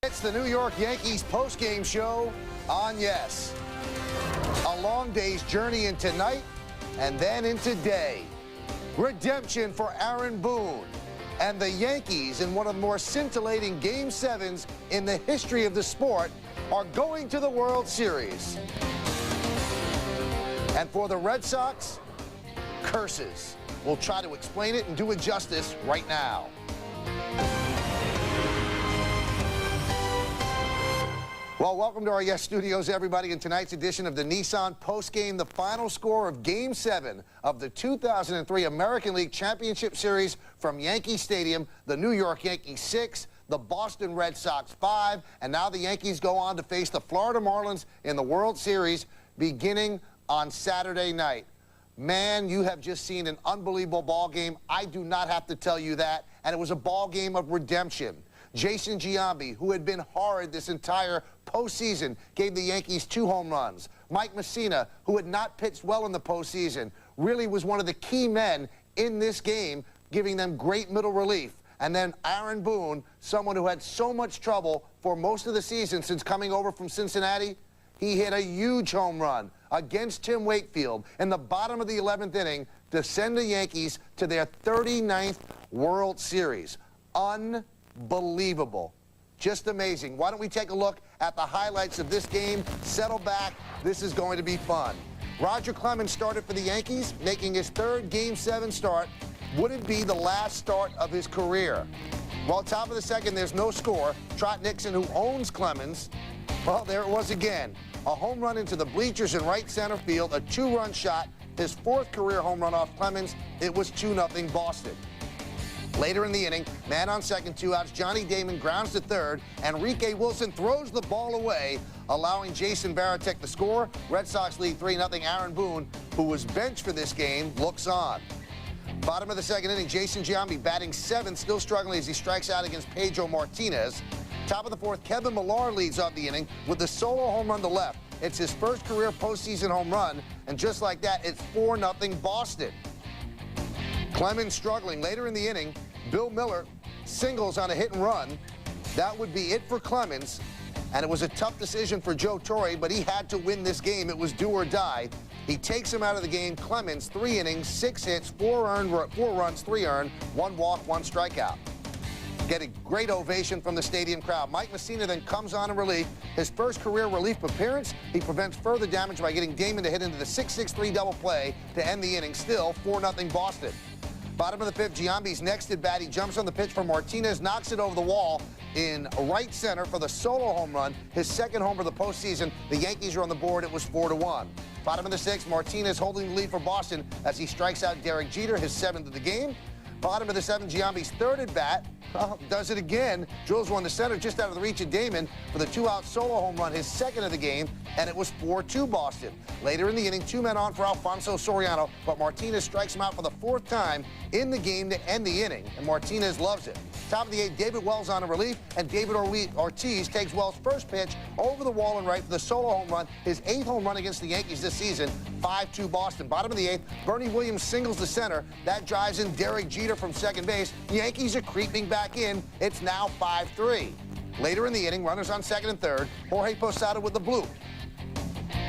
It's the New York Yankees postgame show on Yes. A long day's journey into night and then into day. Redemption for Aaron Boone and the Yankees in one of the more scintillating Game 7s in the history of the sport are going to the World Series. And for the Red Sox, curses. We'll try to explain it and do it justice right now. Well, welcome to our Yes Studios, everybody. In tonight's edition of the Nissan Postgame, the final score of Game 7 of the 2003 American League Championship Series from Yankee Stadium. The New York Yankees 6, the Boston Red Sox 5, and now the Yankees go on to face the Florida Marlins in the World Series beginning on Saturday night. Man, you have just seen an unbelievable ball game. I do not have to tell you that, and it was a ball game of redemption. Jason Giambi, who had been horrid this entire postseason, gave the Yankees 2 home runs. Mike Mussina, who had not pitched well in the postseason, really was one of the key men in this game, giving them great middle relief. And then Aaron Boone, someone who had so much trouble for most of the season since coming over from Cincinnati, he hit a huge home run against Tim Wakefield in the bottom of the 11th inning to send the Yankees to their 39th World Series. Unbelievable. Just amazing. Why don't we take a look at the highlights of this game? Settle back. This is going to be fun. Roger Clemens started for the Yankees, making his 3rd Game 7 start. Would it be the last start of his career? Well, top of the 2nd, there's no score. Trot Nixon, who owns Clemens, well, there it was again. A home run into the bleachers in right center field, a 2-run shot, his 4th career home run off Clemens. It was 2-0 Boston. Later in the inning, man on second, 2 outs, Johnny Damon grounds to third. Enrique Wilson throws the ball away, allowing Jason Varitek to score. Red Sox lead 3-0. Aaron Boone, who was benched for this game, looks on. Bottom of the 2nd inning, Jason Giambi batting 7th, still struggling as he strikes out against Pedro Martinez. Top of the 4th, Kevin Millar leads off the inning with the solo home run to left. It's his 1st career postseason home run, and just like that, it's 4-0 Boston. Clemens struggling. Later in the inning, Bill Miller singles on a hit and run. That would be it for Clemens, and it was a tough decision for Joe Torre, but he had to win this game. It was do or die. He takes him out of the game. Clemens, 3 innings, 6 hits, 4 runs, 3 earned, 1 walk, 1 strikeout. Get a great ovation from the stadium crowd. Mike Mussina then comes on in relief. His 1st career relief appearance. He prevents further damage by getting Damon to hit into the 6-6-3 double play to end the inning. Still 4-0 Boston. Bottom of the 5th, Giambi's next at bat. He jumps on the pitch for Martinez, knocks it over the wall in right center for the solo home run. His 2nd home of the postseason. The Yankees are on the board. It was 4-1. Bottom of the 6th, Martinez holding the lead for Boston as he strikes out Derek Jeter, his 7th of the game. Bottom of the 7th, Giambi's 3rd at bat. Does it again. Drills one to center just out of the reach of Damon for the 2-out solo home run, his 2nd of the game, and it was 4-2 Boston. Later in the inning, 2 men on for Alfonso Soriano, but Martinez strikes him out for the 4th time in the game to end the inning, and Martinez loves it. Top of the 8th, David Wells on a relief, and David Ortiz takes Wells' first pitch over the wall and right for the solo home run, his 8th home run against the Yankees this season, 5-2 Boston. Bottom of the 8th, Bernie Williams singles to center. That drives in Derek Jeter from second base. The Yankees are creeping back in. It's now 5-3. Later in the inning, runners on 2nd and 3rd, Jorge Posada with the bloop.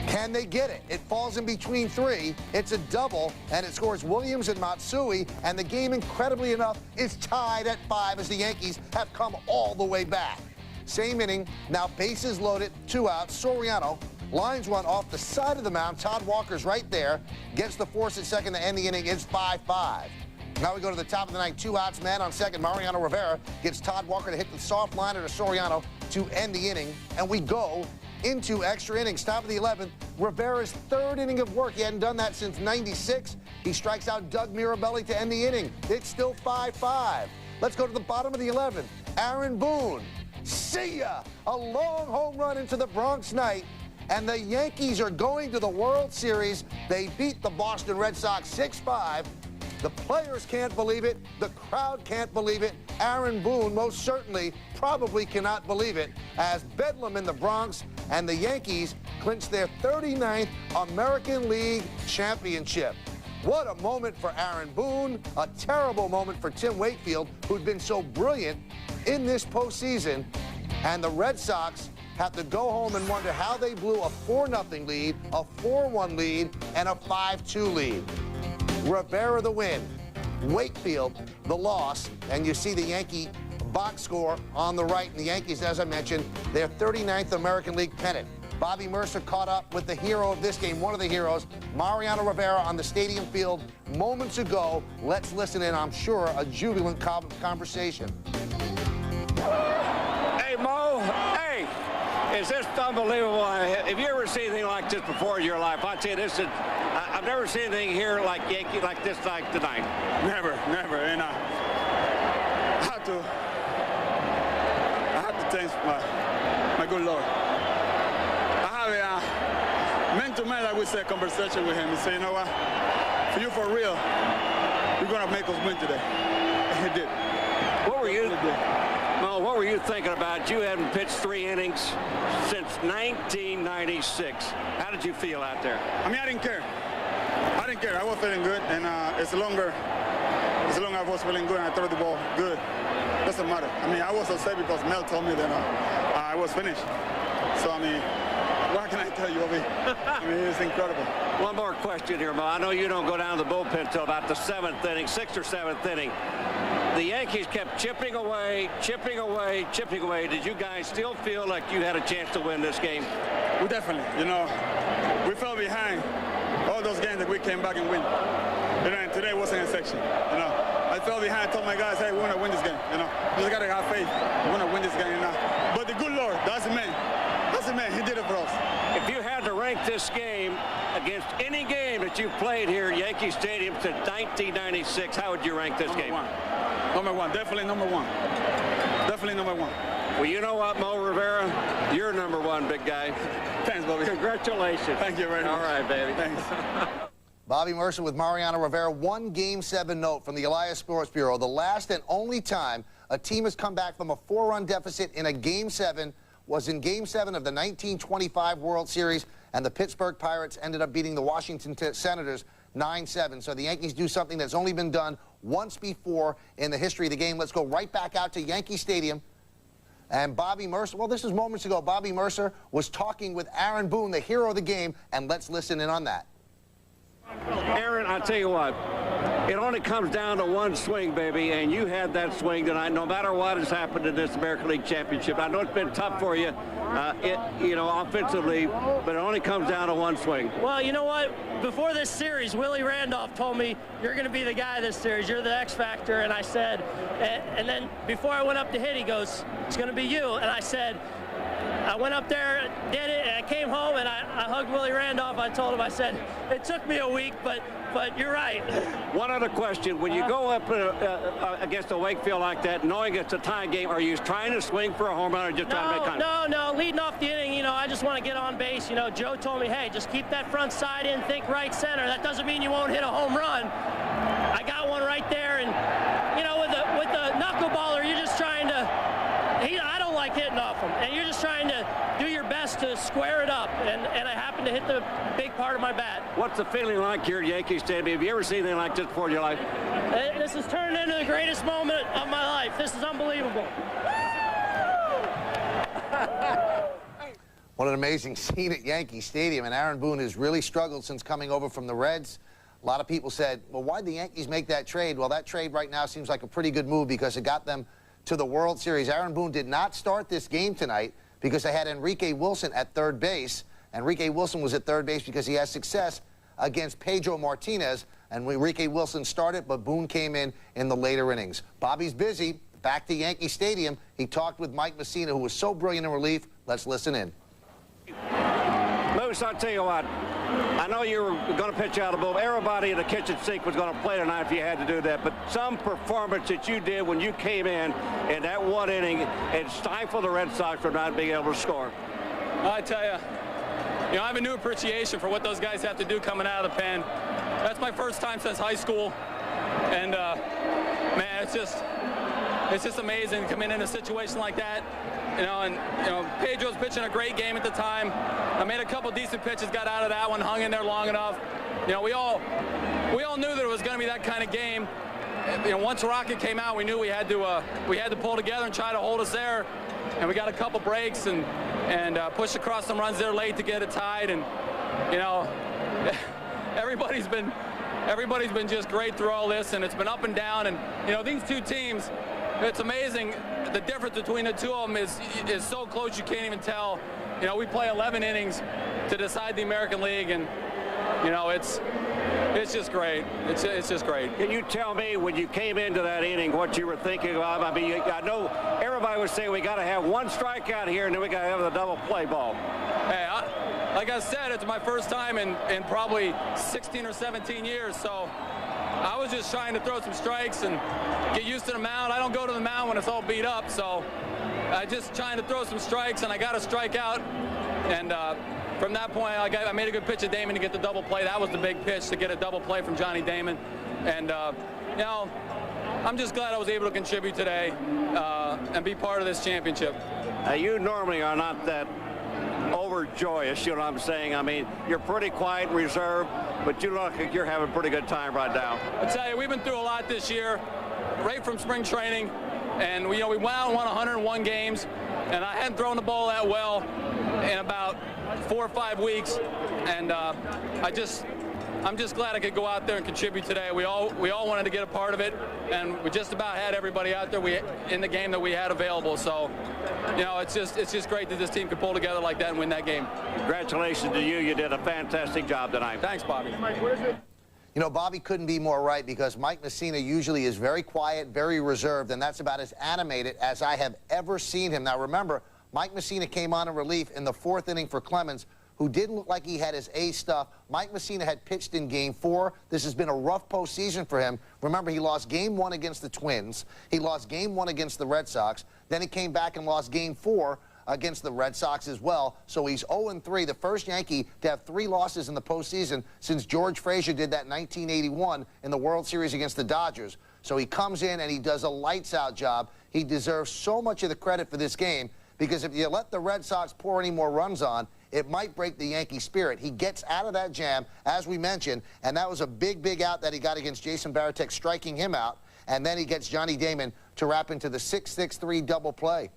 Can they get it? It falls in between 3. It's a double, and it scores Williams and Matsui, and the game, incredibly enough, is tied at 5 as the Yankees have come all the way back. Same inning, now bases loaded, 2 outs. Soriano lines one off the side of the mound. Todd Walker's right there, gets the force at 2nd to end the inning. It's 5-5. Now we go to the top of the 9th, 2 outs, man on 2nd. Mariano Rivera gets Todd Walker to hit the soft liner to Soriano to end the inning, and we go into extra innings. Top of the 11th, Rivera's 3rd inning of work. He hadn't done that since '96. He strikes out Doug Mirabelli to end the inning. It's still 5-5. Let's go to the bottom of the 11th. Aaron Boone, see ya! A long home run into the Bronx night, and the Yankees are going to the World Series. They beat the Boston Red Sox 6-5. The players can't believe it. The crowd can't believe it. Aaron Boone most certainly probably cannot believe it as Bedlam in the Bronx and the Yankees clinch their 39th American League Championship. What a moment for Aaron Boone. A terrible moment for Tim Wakefield, who'd been so brilliant in this postseason. And the Red Sox have to go home and wonder how they blew a 4-0 lead, a 4-1 lead, and a 5-2 lead. Rivera the win, Wakefield the loss, and you see the Yankee box score on the right. And the Yankees, as I mentioned, their 39th American League pennant. Bobby Mercer caught up with the hero of this game, one of the heroes, Mariano Rivera, on the stadium field moments ago. Let's listen in, I'm sure, a jubilant conversation. Hey, Mo. Hey, is this unbelievable? Have you ever seen anything like this before in your life? I tell you, this is, I've never seen anything here like Yankee, like this like tonight. Never. And I have to thank my good Lord. I have a man-to-man, I would say, conversation with him and say, you know what, for you for real, you're going to make us win today. And he did. What were you thinking about? You hadn't pitched 3 innings since 1996. How did you feel out there? I mean, I didn't care. I was feeling good, and as long as I was feeling good and I threw the ball good, doesn't matter. I mean, I was upset because Mel told me that I was finished. So, I mean, what can I tell you? I mean, it's incredible. One more question here, Mo. I know you don't go down to the bullpen until about the 7th inning, 6th or 7th inning. The Yankees kept chipping away. Did you guys still feel like you had a chance to win this game? We definitely, we fell behind all those games that we came back and win. And today wasn't an exception. I fell behind, told my guys, hey, we want to win this game. Just got to have faith. We want to win this game. But the good Lord, that's the man. He did it for us. If you had to rank this game against any game that you've played here at Yankee Stadium since 1996, how would you rank this game? Number one. Definitely number one. Well, you know what, Mo Rivera? You're number 1, big guy. Thanks, Bobby. Congratulations. Thank you very much. All right, baby. Thanks. Bobby Mercer with Mariano Rivera. 1 Game 7 note from the Elias Sports Bureau. The last and only time a team has come back from a 4-run deficit in a Game 7 was in Game 7 of the 1925 World Series, and the Pittsburgh Pirates ended up beating the Washington Senators 9-7. So the Yankees do something that's only been done once before in the history of the game. Let's go right back out to Yankee Stadium. And Bobby Mercer, well, this was moments ago. Bobby Mercer was talking with Aaron Boone, the hero of the game, and let's listen in on that. Aaron, I'll tell you what, it only comes down to one swing, baby, and you had that swing tonight, no matter what has happened in this American League Championship. I know it's been tough for you, offensively, but it only comes down to one swing. Well, you know what? Before this series, Willie Randolph told me, you're going to be the guy this series. You're the X factor. And I said, and then before I went up to hit, he goes, it's going to be you. And I said, I went up there, did it, and I came home, and I hugged Willie Randolph. I told him, I said, it took me a week, but you're right. One other question. When you go up against a Wakefield like that, knowing it's a tie game, are you trying to swing for a home run or just trying to make contact? No. Leading off the inning, I just want to get on base. Joe told me, hey, just keep that front side in, think right center. That doesn't mean you won't hit a home run. I got one right there, and, with the knuckleballer, you're just trying to, I don't like hitting off him, and you're just trying to do your best to square it up, and I happen to hit the big part of my bat. What's the feeling like here at Yankee Stadium? Have you ever seen anything like this before in your life? This has turned into the greatest moment of my life. This is unbelievable. What an amazing scene at Yankee Stadium, and Aaron Boone has really struggled since coming over from the Reds. A lot of people said, well, why'd the Yankees make that trade? Well, that trade right now seems like a pretty good move because it got them to the World Series. Aaron Boone did not start this game tonight because they had Enrique Wilson at third base. Enrique Wilson was at third base because he has success against Pedro Martinez, and Enrique Wilson started, but Boone came in the later innings. Bobby's busy. Back to Yankee Stadium. He talked with Mike Messina, who was so brilliant in relief. Let's listen in. Moose, I'll tell you what. I know you were going to pitch out of the bullpen. Everybody in the kitchen sink was going to play tonight if you had to do that. But some performance that you did when you came in that 1 inning, it stifled the Red Sox from not being able to score. I tell you, I have a new appreciation for what those guys have to do coming out of the pen. That's my first time since high school, and man, it's just amazing to come in a situation like that. Pedro's pitching a great game at the time. I made a couple decent pitches, got out of that one, hung in there long enough. We all knew that it was going to be that kind of game. once Rocket came out, we knew we had to pull together and try to hold us there. And we got a couple breaks and pushed across some runs there late to get it tied. And everybody's been just great through all this, and it's been up and down. And these two teams, it's amazing. The difference between the two of them is so close you can't even tell. We play 11 innings to decide the American League, and it's just great. It's just great. Can you tell me, when you came into that inning, what you were thinking about? I mean, I know everybody was saying we got to have one strikeout here, and then we got to have the double play ball. Hey, like I said, it's my first time in probably 16 or 17 years, so I was just trying to throw some strikes and get used to the mound. I don't go to the mound when it's all beat up, so I just trying to throw some strikes, and I got a strikeout. And from that point, I made a good pitch to Damon to get the double play. That was the big pitch, to get a double play from Johnny Damon. And I'm just glad I was able to contribute today and be part of this championship. You normally are not that overjoyous, you know what I'm saying? I mean, you're pretty quiet and reserved, but you look like you're having a pretty good time right now. I tell you, we've been through a lot this year, right from spring training, and we went out and won 101 games, and I hadn't thrown the ball that well in about 4 or 5 weeks, and I'm just glad I could go out there and contribute today. We all wanted to get a part of it, and we just about had everybody out there in the game that we had available. So, it's just great that this team could pull together like that and win that game. Congratulations to you. You did a fantastic job tonight. Thanks, Bobby. Bobby couldn't be more right, because Mike Messina usually is very quiet, very reserved, and that's about as animated as I have ever seen him. Now, remember, Mike Messina came on in relief in the 4th inning for Clemens, who didn't look like he had his A stuff. Mike Messina had pitched in Game 4. This has been a rough postseason for him. Remember, he lost Game 1 against the Twins. He lost Game 1 against the Red Sox. Then he came back and lost Game 4 against the Red Sox as well. So he's 0-3, the first Yankee to have 3 losses in the postseason since George Frazier did that in 1981 in the World Series against the Dodgers. So he comes in and he does a lights-out job. He deserves so much of the credit for this game, because if you let the Red Sox pour any more runs on, it might break the Yankee spirit. He gets out of that jam, as we mentioned, and that was a big, big out that he got against Jason Varitek, striking him out, and then he gets Johnny Damon to wrap into the 6-6-3 double play.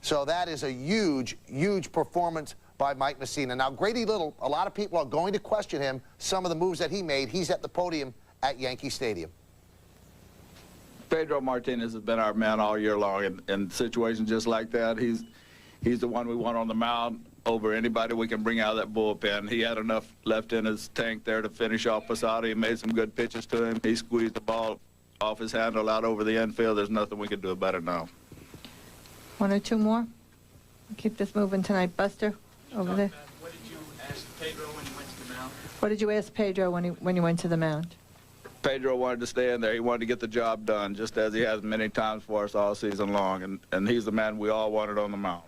So that is a huge, huge performance by Mike Messina. Now, Grady Little, a lot of people are going to question him, some of the moves that he made. He's at the podium at Yankee Stadium. Pedro Martinez has been our man all year long, in situations just like that. He's the one we want on the mound over anybody we can bring out of that bullpen. He had enough left in his tank there to finish off Posada. He made some good pitches to him. He squeezed the ball off his handle out over the infield. There's nothing we can do about it now. 1 or 2 more? Keep this moving tonight. Buster, over there. What did you ask Pedro when he went to the mound? What did you ask Pedro when you went to the mound? Pedro wanted to stay in there. He wanted to get the job done, just as he has many times for us all season long, and he's the man we all wanted on the mound.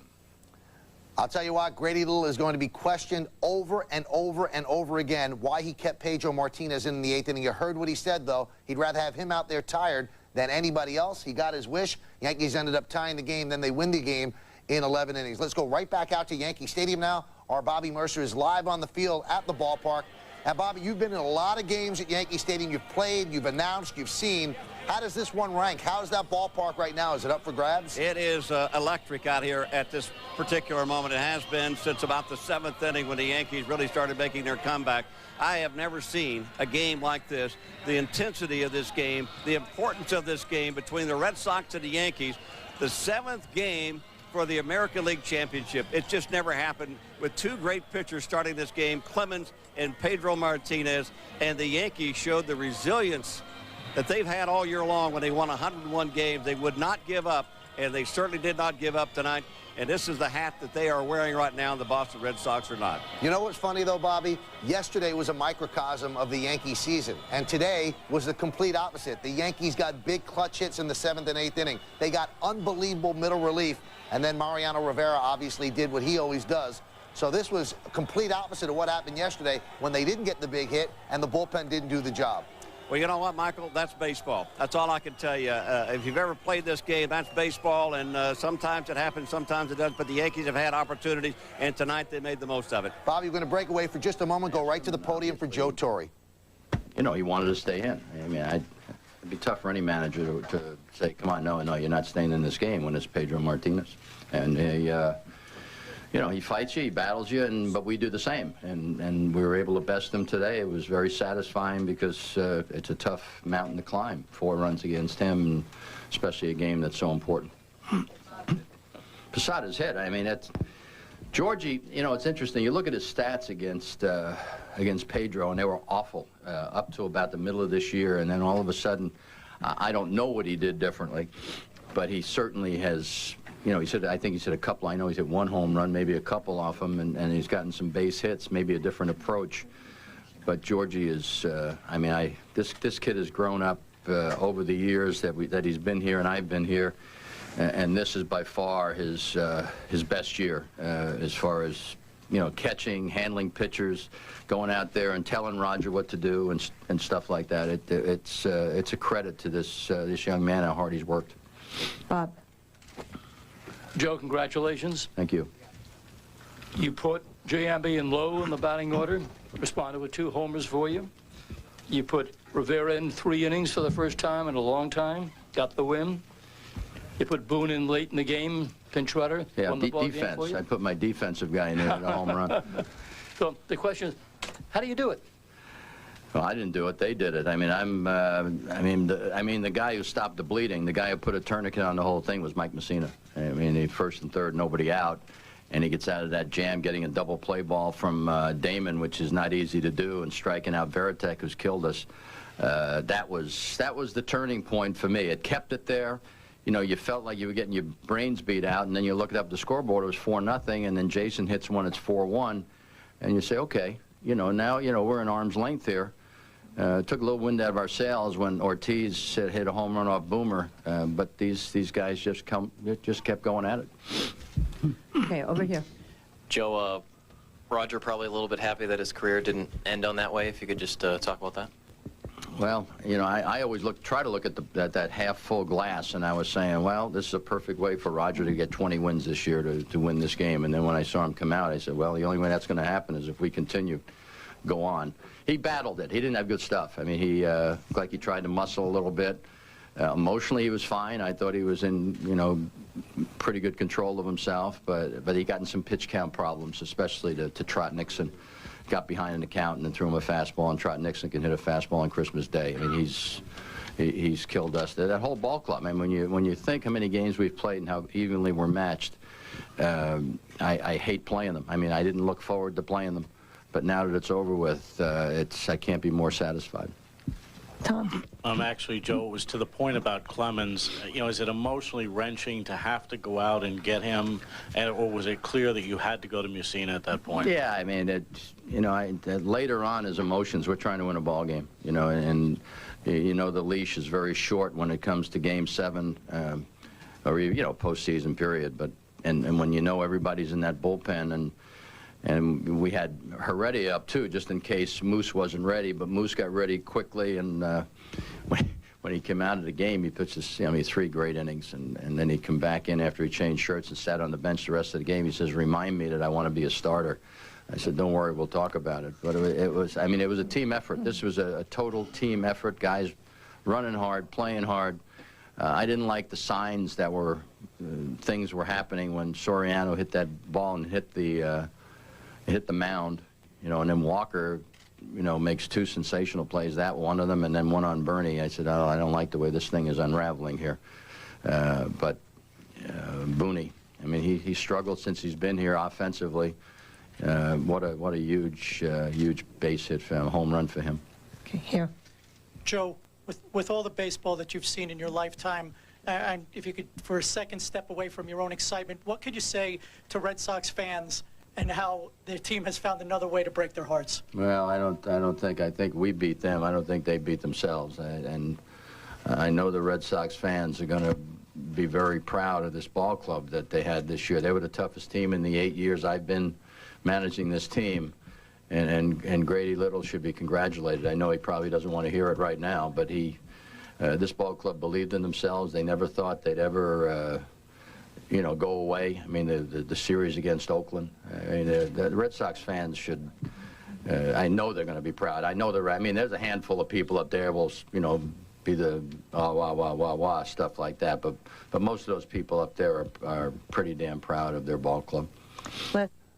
I'll tell you what, Grady Little is going to be questioned over and over and over again why he kept Pedro Martinez in the 8th inning. You heard what he said, though. He'd rather have him out there tired than anybody else. He got his wish. Yankees ended up tying the game. Then they win the game in 11 innings. Let's go right back out to Yankee Stadium now. Our Bobby Mercer is live on the field at the ballpark. And, Bobby, you've been in a lot of games at Yankee Stadium. You've played, you've announced, you've seen. How does this one rank? How is that ballpark right now? Is it up for grabs? It is electric out here at this particular moment. It has been since about the 7th inning when the Yankees really started making their comeback. I have never seen a game like this. The intensity of this game, the importance of this game between the Red Sox and the Yankees, the 7th game for the American League Championship. It just never happened with 2 great pitchers starting this game, Clemens and Pedro Martinez, and the Yankees showed the resilience that they've had all year long. When they won 101 games, they would not give up, and they certainly did not give up tonight. And this is the hat that they are wearing right now, and the Boston Red Sox are not. You know what's funny, though, Bobby? Yesterday was a microcosm of the Yankee season, and today was the complete opposite. The Yankees got big clutch hits in the 7th and 8th inning. They got unbelievable middle relief, and then Mariano Rivera obviously did what he always does. So this was a complete opposite of what happened yesterday when they didn't get the big hit and the bullpen didn't do the job. Well, you know what, Michael? That's baseball. That's all I can tell you. If you've ever played this game, that's baseball, and sometimes it happens, sometimes it doesn't. But the Yankees have had opportunities, and tonight they made the most of it. Bobby, we're going to break away for just a moment, go right to the podium for Joe Torre. You know, he wanted to stay in. I mean, It'd be tough for any manager to say, come on, no, you're not staying in this game when it's Pedro Martinez. And he, you know, he fights you, he battles you, but we do the same. And we were able to best him today. It was very satisfying because it's a tough mountain to climb. 4 runs against him, and especially a game that's so important. Posada's hit. I mean, it's Georgie. You know, it's interesting. You look at his stats against Pedro, and they were awful up to about the middle of this year, and then all of a sudden, I don't know what he did differently, but he certainly has. You know, he said, I think he said a couple. I know he's hit 1 home run, maybe a couple off him, and he's gotten some base hits, maybe a different approach. But Georgie is. I mean, this kid has grown up over the years that he's been here, and I've been here. And this is by far his best year as far as, you know, catching, handling pitchers, going out there and telling Roger what to do and stuff like that. It's a credit to this young man how hard he's worked. Bob. Joe, congratulations. Thank you. You put Giambi and Lowe in the batting order, responded with 2 homers for you. You put Rivera in 3 innings for the first time in a long time, got the win. You put Boone in late in the game, pinch runner, won the ball game for you. I put my defensive guy in there at a home run. So the question is, how do you do it? Well, I didn't do it. They did it. I mean, the guy who stopped the bleeding, the guy who put a tourniquet on the whole thing was Mike Messina. I mean, he first and third, nobody out, and he gets out of that jam, getting a double play ball from Damon, which is not easy to do, and striking out Veritek, who's killed us. That was the turning point for me. It kept it there. You know, you felt like you were getting your brains beat out, and then you looked up the scoreboard, it was 4-0, and then Jason hits one, it's 4-1, and you say, okay, you know, now, you know, we're in arm's length here. Took a little wind out of our sails when Ortiz hit a home run off Boomer, but these guys just kept going at it. Okay, over here. Joe, Roger probably a little bit happy that his career didn't end on that way. If you could just talk about that. Well, you know, I always try to look at that half-full glass, and I was saying, well, this is a perfect way for Roger to get 20 wins this year to win this game. And then when I saw him come out, I said, well, the only way that's going to happen is if we continue, go on. He battled it. He didn't have good stuff. I mean, he looked like he tried to muscle a little bit. Emotionally, he was fine. I thought he was in, you know, pretty good control of himself, but he got in some pitch count problems, especially to Trot Nixon. Got behind in the count and then threw him a fastball, and Trot Nixon can hit a fastball on Christmas Day. I mean, he's killed us. That whole ball club. I mean, when you think how many games we've played and how evenly we're matched, I hate playing them. I mean, I didn't look forward to playing them, but now that it's over with, I can't be more satisfied. Tom. Actually, Joe, it was to the point about Clemens. You know, is it emotionally wrenching to have to go out and get him, or was it clear that you had to go to Messina at that point? Yeah, I mean, you know, later on, his emotions. We're trying to win a ball game, you know, and you know the leash is very short when it comes to Game 7, or you know, postseason period. But and when you know everybody's in that bullpen and we had Heredia up, too, just in case Moose wasn't ready. But Moose got ready quickly, and when he came out of the game, he pitched 3 great innings. And then he come back in after he changed shirts and sat on the bench the rest of the game. He says, remind me that I want to be a starter. I said, don't worry, we'll talk about it. But it was a team effort. This was a total team effort. Guys running hard, playing hard. I didn't like the signs that were, things were happening when Soriano hit that ball and hit the mound, you know, and then Walker, you know, makes 2 sensational plays, that one of them, and then one on Bernie. I said, oh, I don't like the way this thing is unraveling here. But Booney, I mean, he struggled since he's been here offensively. What a huge base hit for him, home run for him. Okay, here. Joe, with all the baseball that you've seen in your lifetime, and if you could, for a second, step away from your own excitement, what could you say to Red Sox fans and how their team has found another way to break their hearts? Well, I think we beat them. I don't think they beat themselves. And I know the Red Sox fans are going to be very proud of this ball club that they had this year. They were the toughest team in the 8 years I've been managing this team. And Grady Little should be congratulated. I know he probably doesn't want to hear it right now, but this ball club believed in themselves. They never thought they'd ever you know, go away. I mean, the series against Oakland. I mean, the Red Sox fans should. I know they're going to be proud. I know I mean, there's a handful of people up there will, you know, be the wah, wah, wah, wah, stuff like that. But most of those people up there are pretty damn proud of their ball club.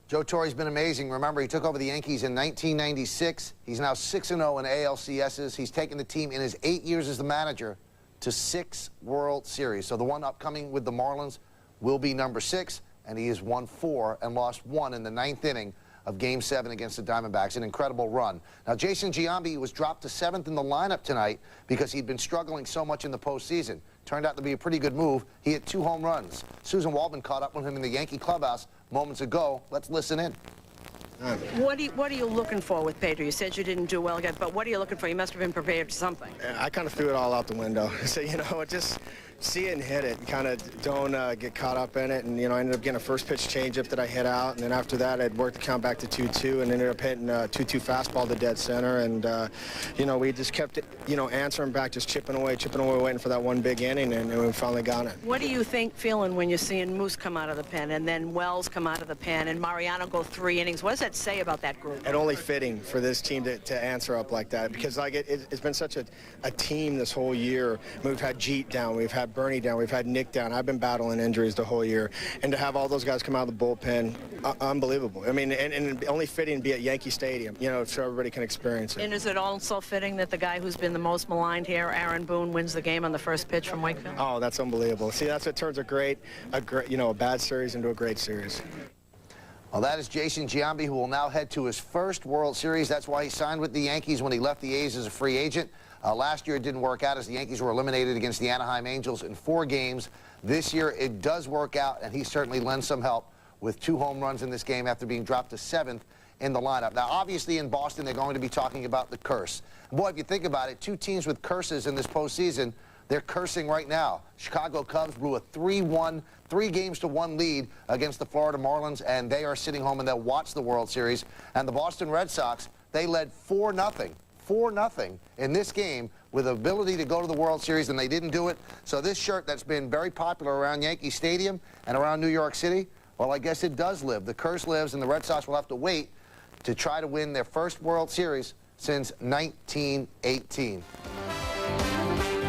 Joe Torre's been amazing. Remember, he took over the Yankees in 1996. He's now 6-0 in ALCSs. He's taken the team in his 8 years as the manager to 6 World Series. So the one upcoming with the Marlins will be number 6, and he has won 4 and lost 1 in the 9th inning of Game 7 against the Diamondbacks. An incredible run. Now, Jason Giambi was dropped to 7th in the lineup tonight because he'd been struggling so much in the postseason. Turned out to be a pretty good move. He hit 2 home runs. Susan Waldman caught up with him in the Yankee clubhouse moments ago. Let's listen in. What are you looking for with Pedro? You said you didn't do well again, but what are you looking for? You must have been prepared for something. I kind of threw it all out the window. So, you know, just see it and hit it. Kind of don't get caught up in it. And, you know, I ended up getting a first pitch changeup that I hit out. And then after that, I'd worked the count back to 2-2 and ended up hitting a 2-2 fastball to dead center. And, you know, we just kept, answering back, just chipping away, waiting for that one big inning, and we finally got it. What do you feeling when you're seeing Moose come out of the pen and then Wells come out of the pen and Mariano go 3 innings? What does that say about that group? And only fitting for this team to answer up like that, because like it's been such a team this whole year. We've had Jeet down, we've had Bernie down, we've had Nick down. I've been battling injuries the whole year, and to have all those guys come out of the bullpen, unbelievable. I mean, and only fitting to be at Yankee Stadium, so everybody can experience it. And is it also fitting that the guy who's been the most maligned here, Aaron Boone, wins the game on the first pitch from Wakefield? Oh, that's unbelievable. See, that's what turns a bad series into a great series. Well, that is Jason Giambi, who will now head to his first World Series. That's why he signed with the Yankees when he left the A's as a free agent. Last year it didn't work out as the Yankees were eliminated against the Anaheim Angels in 4 games. This year it does work out, and he certainly lends some help with 2 home runs in this game after being dropped to 7th in the lineup. Now, obviously in Boston, they're going to be talking about the curse. Boy, if you think about it, 2 teams with curses in this postseason, they're cursing right now. Chicago Cubs blew a 3-1, 3-games-to-1 lead against the Florida Marlins, and they are sitting home and they'll watch the World Series. And the Boston Red Sox, they led 4-0 in this game with the ability to go to the World Series, and they didn't do it. So this shirt that's been very popular around Yankee Stadium and around New York City, well, I guess it does live. The curse lives, and the Red Sox will have to wait to try to win their first World Series since 1918.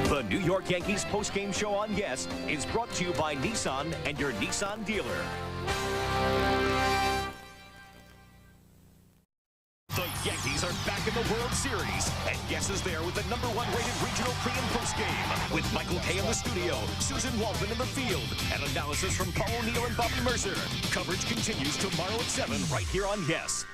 The New York Yankees postgame show on Yes is brought to you by Nissan and your Nissan dealer. The Yankees are back in the World Series, and Yes is there with the #1 rated regional pre- and postgame. With Michael Kay in the studio, Susan Waldman in the field, and analysis from Paul O'Neill and Bobby Mercer. Coverage continues tomorrow at 7 right here on Yes.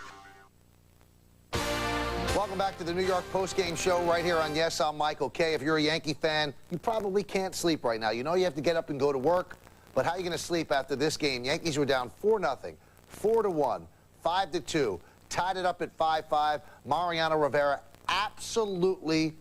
Welcome back to the New York postgame show right here on Yes. I'm Michael Kay. If you're a Yankee fan, you probably can't sleep right now. You know you have to get up and go to work, but how are you going to sleep after this game? Yankees were down 4-0, 4-1, 5-2, tied it up at 5-5. Mariano Rivera, absolutely,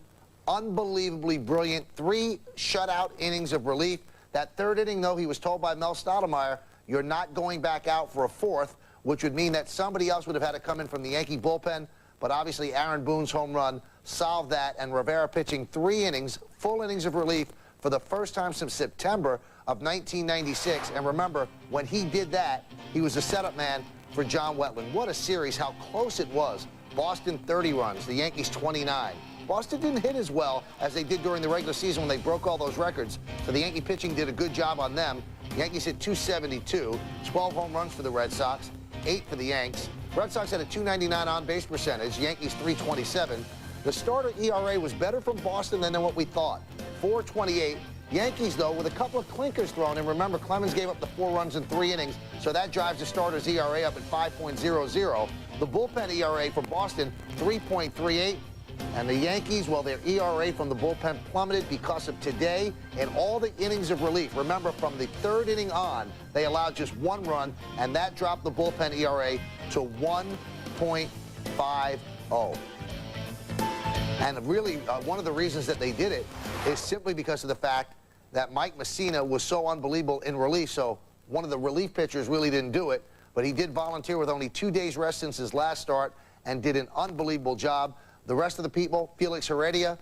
unbelievably brilliant. 3 shutout innings of relief. That 3rd inning, though, he was told by Mel Stottlemyre, you're not going back out for a 4th, which would mean that somebody else would have had to come in from the Yankee bullpen. But obviously Aaron Boone's home run solved that, and Rivera pitching 3 innings, full innings of relief for the first time since September of 1996. And remember, when he did that, he was a setup man for John Wetland. What a series, how close it was. Boston 30 runs, the Yankees 29. Boston didn't hit as well as they did during the regular season when they broke all those records. So the Yankee pitching did a good job on them. The Yankees hit 272, 12 home runs for the Red Sox, 8 for the Yanks. Red Sox had a .299 on-base percentage, Yankees .327. The starter ERA was better from Boston than what we thought, 4.28. Yankees, though, with a couple of clinkers thrown in. Remember, Clemens gave up the 4 runs in 3 innings, so that drives the starter's ERA up at 5.00. The bullpen ERA for Boston, 3.38. And the Yankees, well, their ERA from the bullpen plummeted because of today and all the innings of relief. Remember, from the 3rd inning on, they allowed just 1 run, and that dropped the bullpen ERA to 1.50. And really, one of the reasons that they did it is simply because of the fact that Mike Messina was so unbelievable in relief. So one of the relief pitchers really didn't do it, but he did volunteer with only 2 days rest since his last start and did an unbelievable job. The rest of the people, Felix Heredia,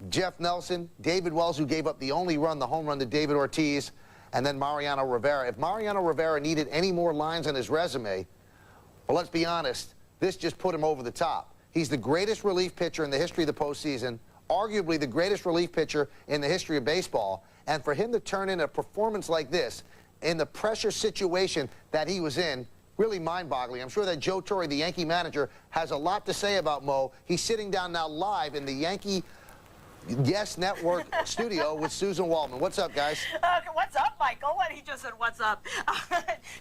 Jeff Nelson, David Wells, who gave up the only run, the home run to David Ortiz, and then Mariano Rivera. If Mariano Rivera needed any more lines on his resume, well, let's be honest, this just put him over the top. He's the greatest relief pitcher in the history of the postseason, arguably the greatest relief pitcher in the history of baseball, and for him to turn in a performance like this in the pressure situation that he was in, really mind-boggling. I'm sure that Joe Torre, the Yankee manager, has a lot to say about Mo. He's sitting down now live in the Yankee Yes Network studio with Susan Waldman. What's up, guys? What's up, Michael? He just said, what's up?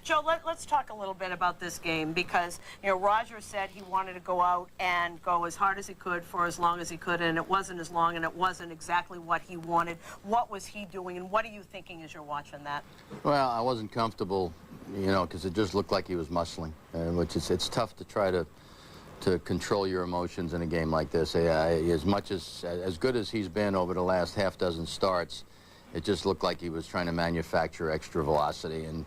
Joe, let's talk a little bit about this game because, you know, Roger said he wanted to go out and go as hard as he could for as long as he could, and it wasn't as long, and it wasn't exactly what he wanted. What was he doing, and what are you thinking as you're watching that? Well, I wasn't comfortable, you know, because it just looked like he was muscling, which is, it's tough to try to control your emotions in a game like this. As much as good as he's been over the last half dozen starts, it just looked like he was trying to manufacture extra velocity, and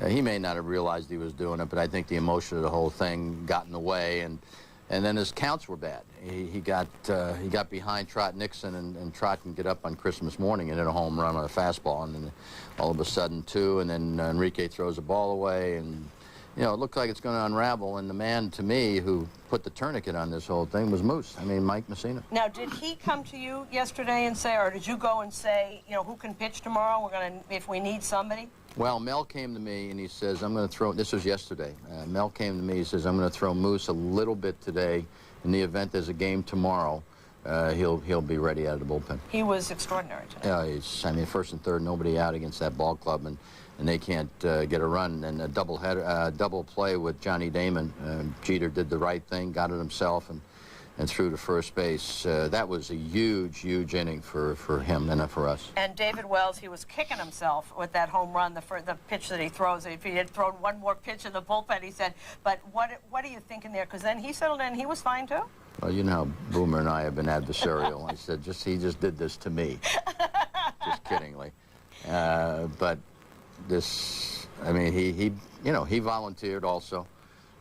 he may not have realized he was doing it, but I think the emotion of the whole thing got in the way, and then his counts were bad. He got behind Trot Nixon, and Trot can get up on Christmas morning and hit a home run on a fastball, and then all of a sudden two, and then Enrique throws the ball away, and you know, it looked like it's going to unravel, and the man, to me, who put the tourniquet on this whole thing was Moose. I mean, Mike Messina. Now, did he come to you yesterday and say, or did you go and say, you know, who can pitch tomorrow? We're going to, if we need somebody? Well, Mel came to me, and he says, I'm going to throw, this was yesterday. Mel came to me, he says, I'm going to throw Moose a little bit today. In the event there's a game tomorrow, he'll be ready out of the bullpen. He was extraordinary today. I mean, first and third, nobody out against that ball club, and they can't get a run. And a double play with Johnny Damon. Jeter did the right thing, got it himself, and threw to first base. That was a huge, huge inning for him and for us. And David Wells, he was kicking himself with that home run, the pitch that he throws. If he had thrown one more pitch in the bullpen, he said, but what are you thinking there? Because then he settled in, he was fine too? Well, you know how Boomer and I have been adversarial. I said, he just did this to me, just kiddingly. But this, I mean, he volunteered also.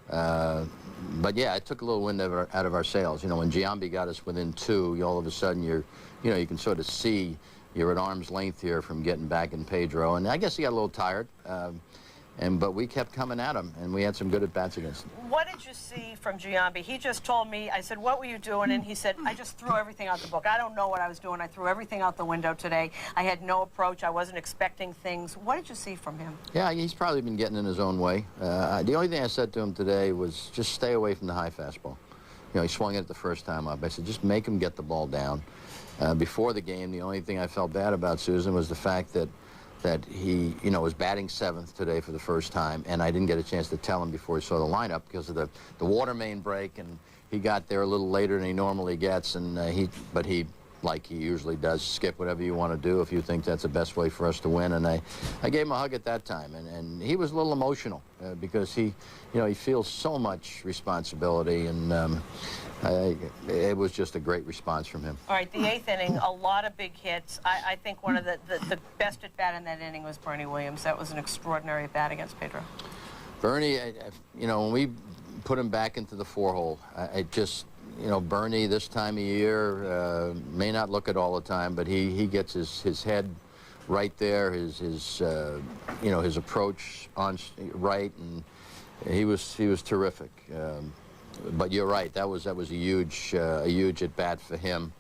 But yeah, it took a little wind out of our sails. You know, when Giambi got us within two, all of a sudden you can sort of see you're at arm's length here from getting back in Pedro. And I guess he got a little tired. But we kept coming at him, and we had some good at-bats against him. What did you see from Giambi? He just told me, I said, what were you doing? And he said, I just threw everything out the book. I don't know what I was doing. I threw everything out the window today. I had no approach. I wasn't expecting things. What did you see from him? Yeah, he's probably been getting in his own way. The only thing I said to him today was just stay away from the high fastball. You know, he swung it the first time up. I said, just make him get the ball down. Before the game, the only thing I felt bad about, Susan, was the fact that he, you know, was batting seventh today for the first time, and I didn't get a chance to tell him before he saw the lineup because of the water main break, and he got there a little later than he normally gets, and he, like he usually does, skip whatever you want to do if you think that's the best way for us to win, and I gave him a hug at that time, and he was a little emotional because he feels so much responsibility, and it was just a great response from him. All right, the eighth inning, a lot of big hits. I think one of the best at-bat in that inning was Bernie Williams. That was an extraordinary at-bat against Pedro. Bernie, you know, when we put him back into the four-hole, you know, Bernie this time of year may not look it all the time, but he gets his head right there, you know, his approach on right, and he was terrific. But you're right, that was a huge at bat for him.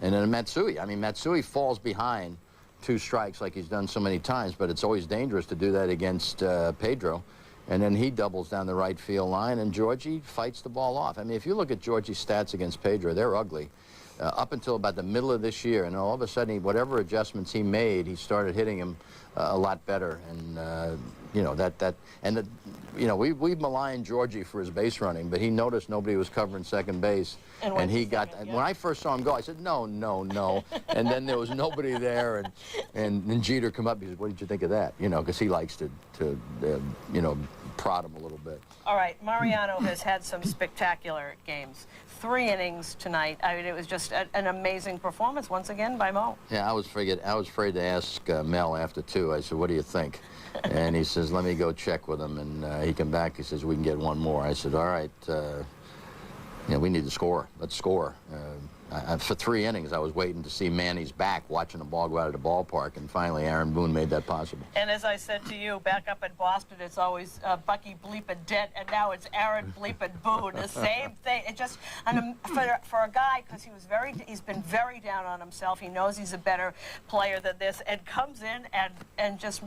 And then Matsui, I mean, Matsui falls behind two strikes like he's done so many times, but it's always dangerous to do that against Pedro. And then he doubles down the right field line, and Georgie fights the ball off. I mean, if you look at Georgie's stats against Pedro, they're ugly. Up until about the middle of this year, and all of a sudden, whatever adjustments he made, he started hitting him a lot better. And you know, we've maligned Georgie for his base running, but he noticed nobody was covering second base, and he got. When I first saw him go, I said, no, no, no, and then there was nobody there, and Jeter come up. He said, what did you think of that? You know, because he likes to you know, prod him a little bit. All right, Mariano has had some spectacular games. 3 innings tonight. I mean, it was just an amazing performance once again by Mo. Yeah, I was afraid to ask Mel after 2. I said, what do you think? And he says, let me go check with him. And he came back. He says, we can get one more. I said, all right. You know, we need to score. Let's score. For 3 innings, I was waiting to see Manny's back, watching the ball go out of the ballpark, and finally Aaron Boone made that possible. And as I said to you, back up in Boston, it's always Bucky bleeping Dent, and now it's Aaron bleeping Boone. The same thing. It just, and for a guy, because he's been very down on himself. He knows he's a better player than this, and comes in and just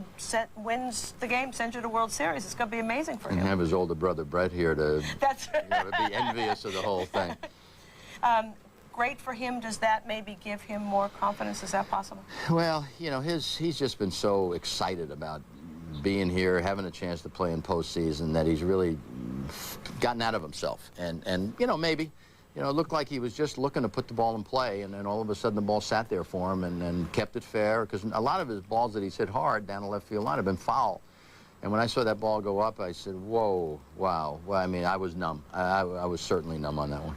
wins the game, sends you to World Series. It's going to be amazing for him. And have his older brother Brett here to, That's to be envious of the whole thing. Great for him. Does that maybe give him more confidence? Is that possible? Well, you know, he's just been so excited about being here, having a chance to play in postseason, that he's really gotten out of himself. And you know, maybe, you know, it looked like he was just looking to put the ball in play, and then all of a sudden the ball sat there for him and kept it fair, because a lot of his balls that he's hit hard down the left field line have been foul. And when I saw that ball go up, I said, whoa, wow. Well, I mean, I was numb. I was certainly numb on that one.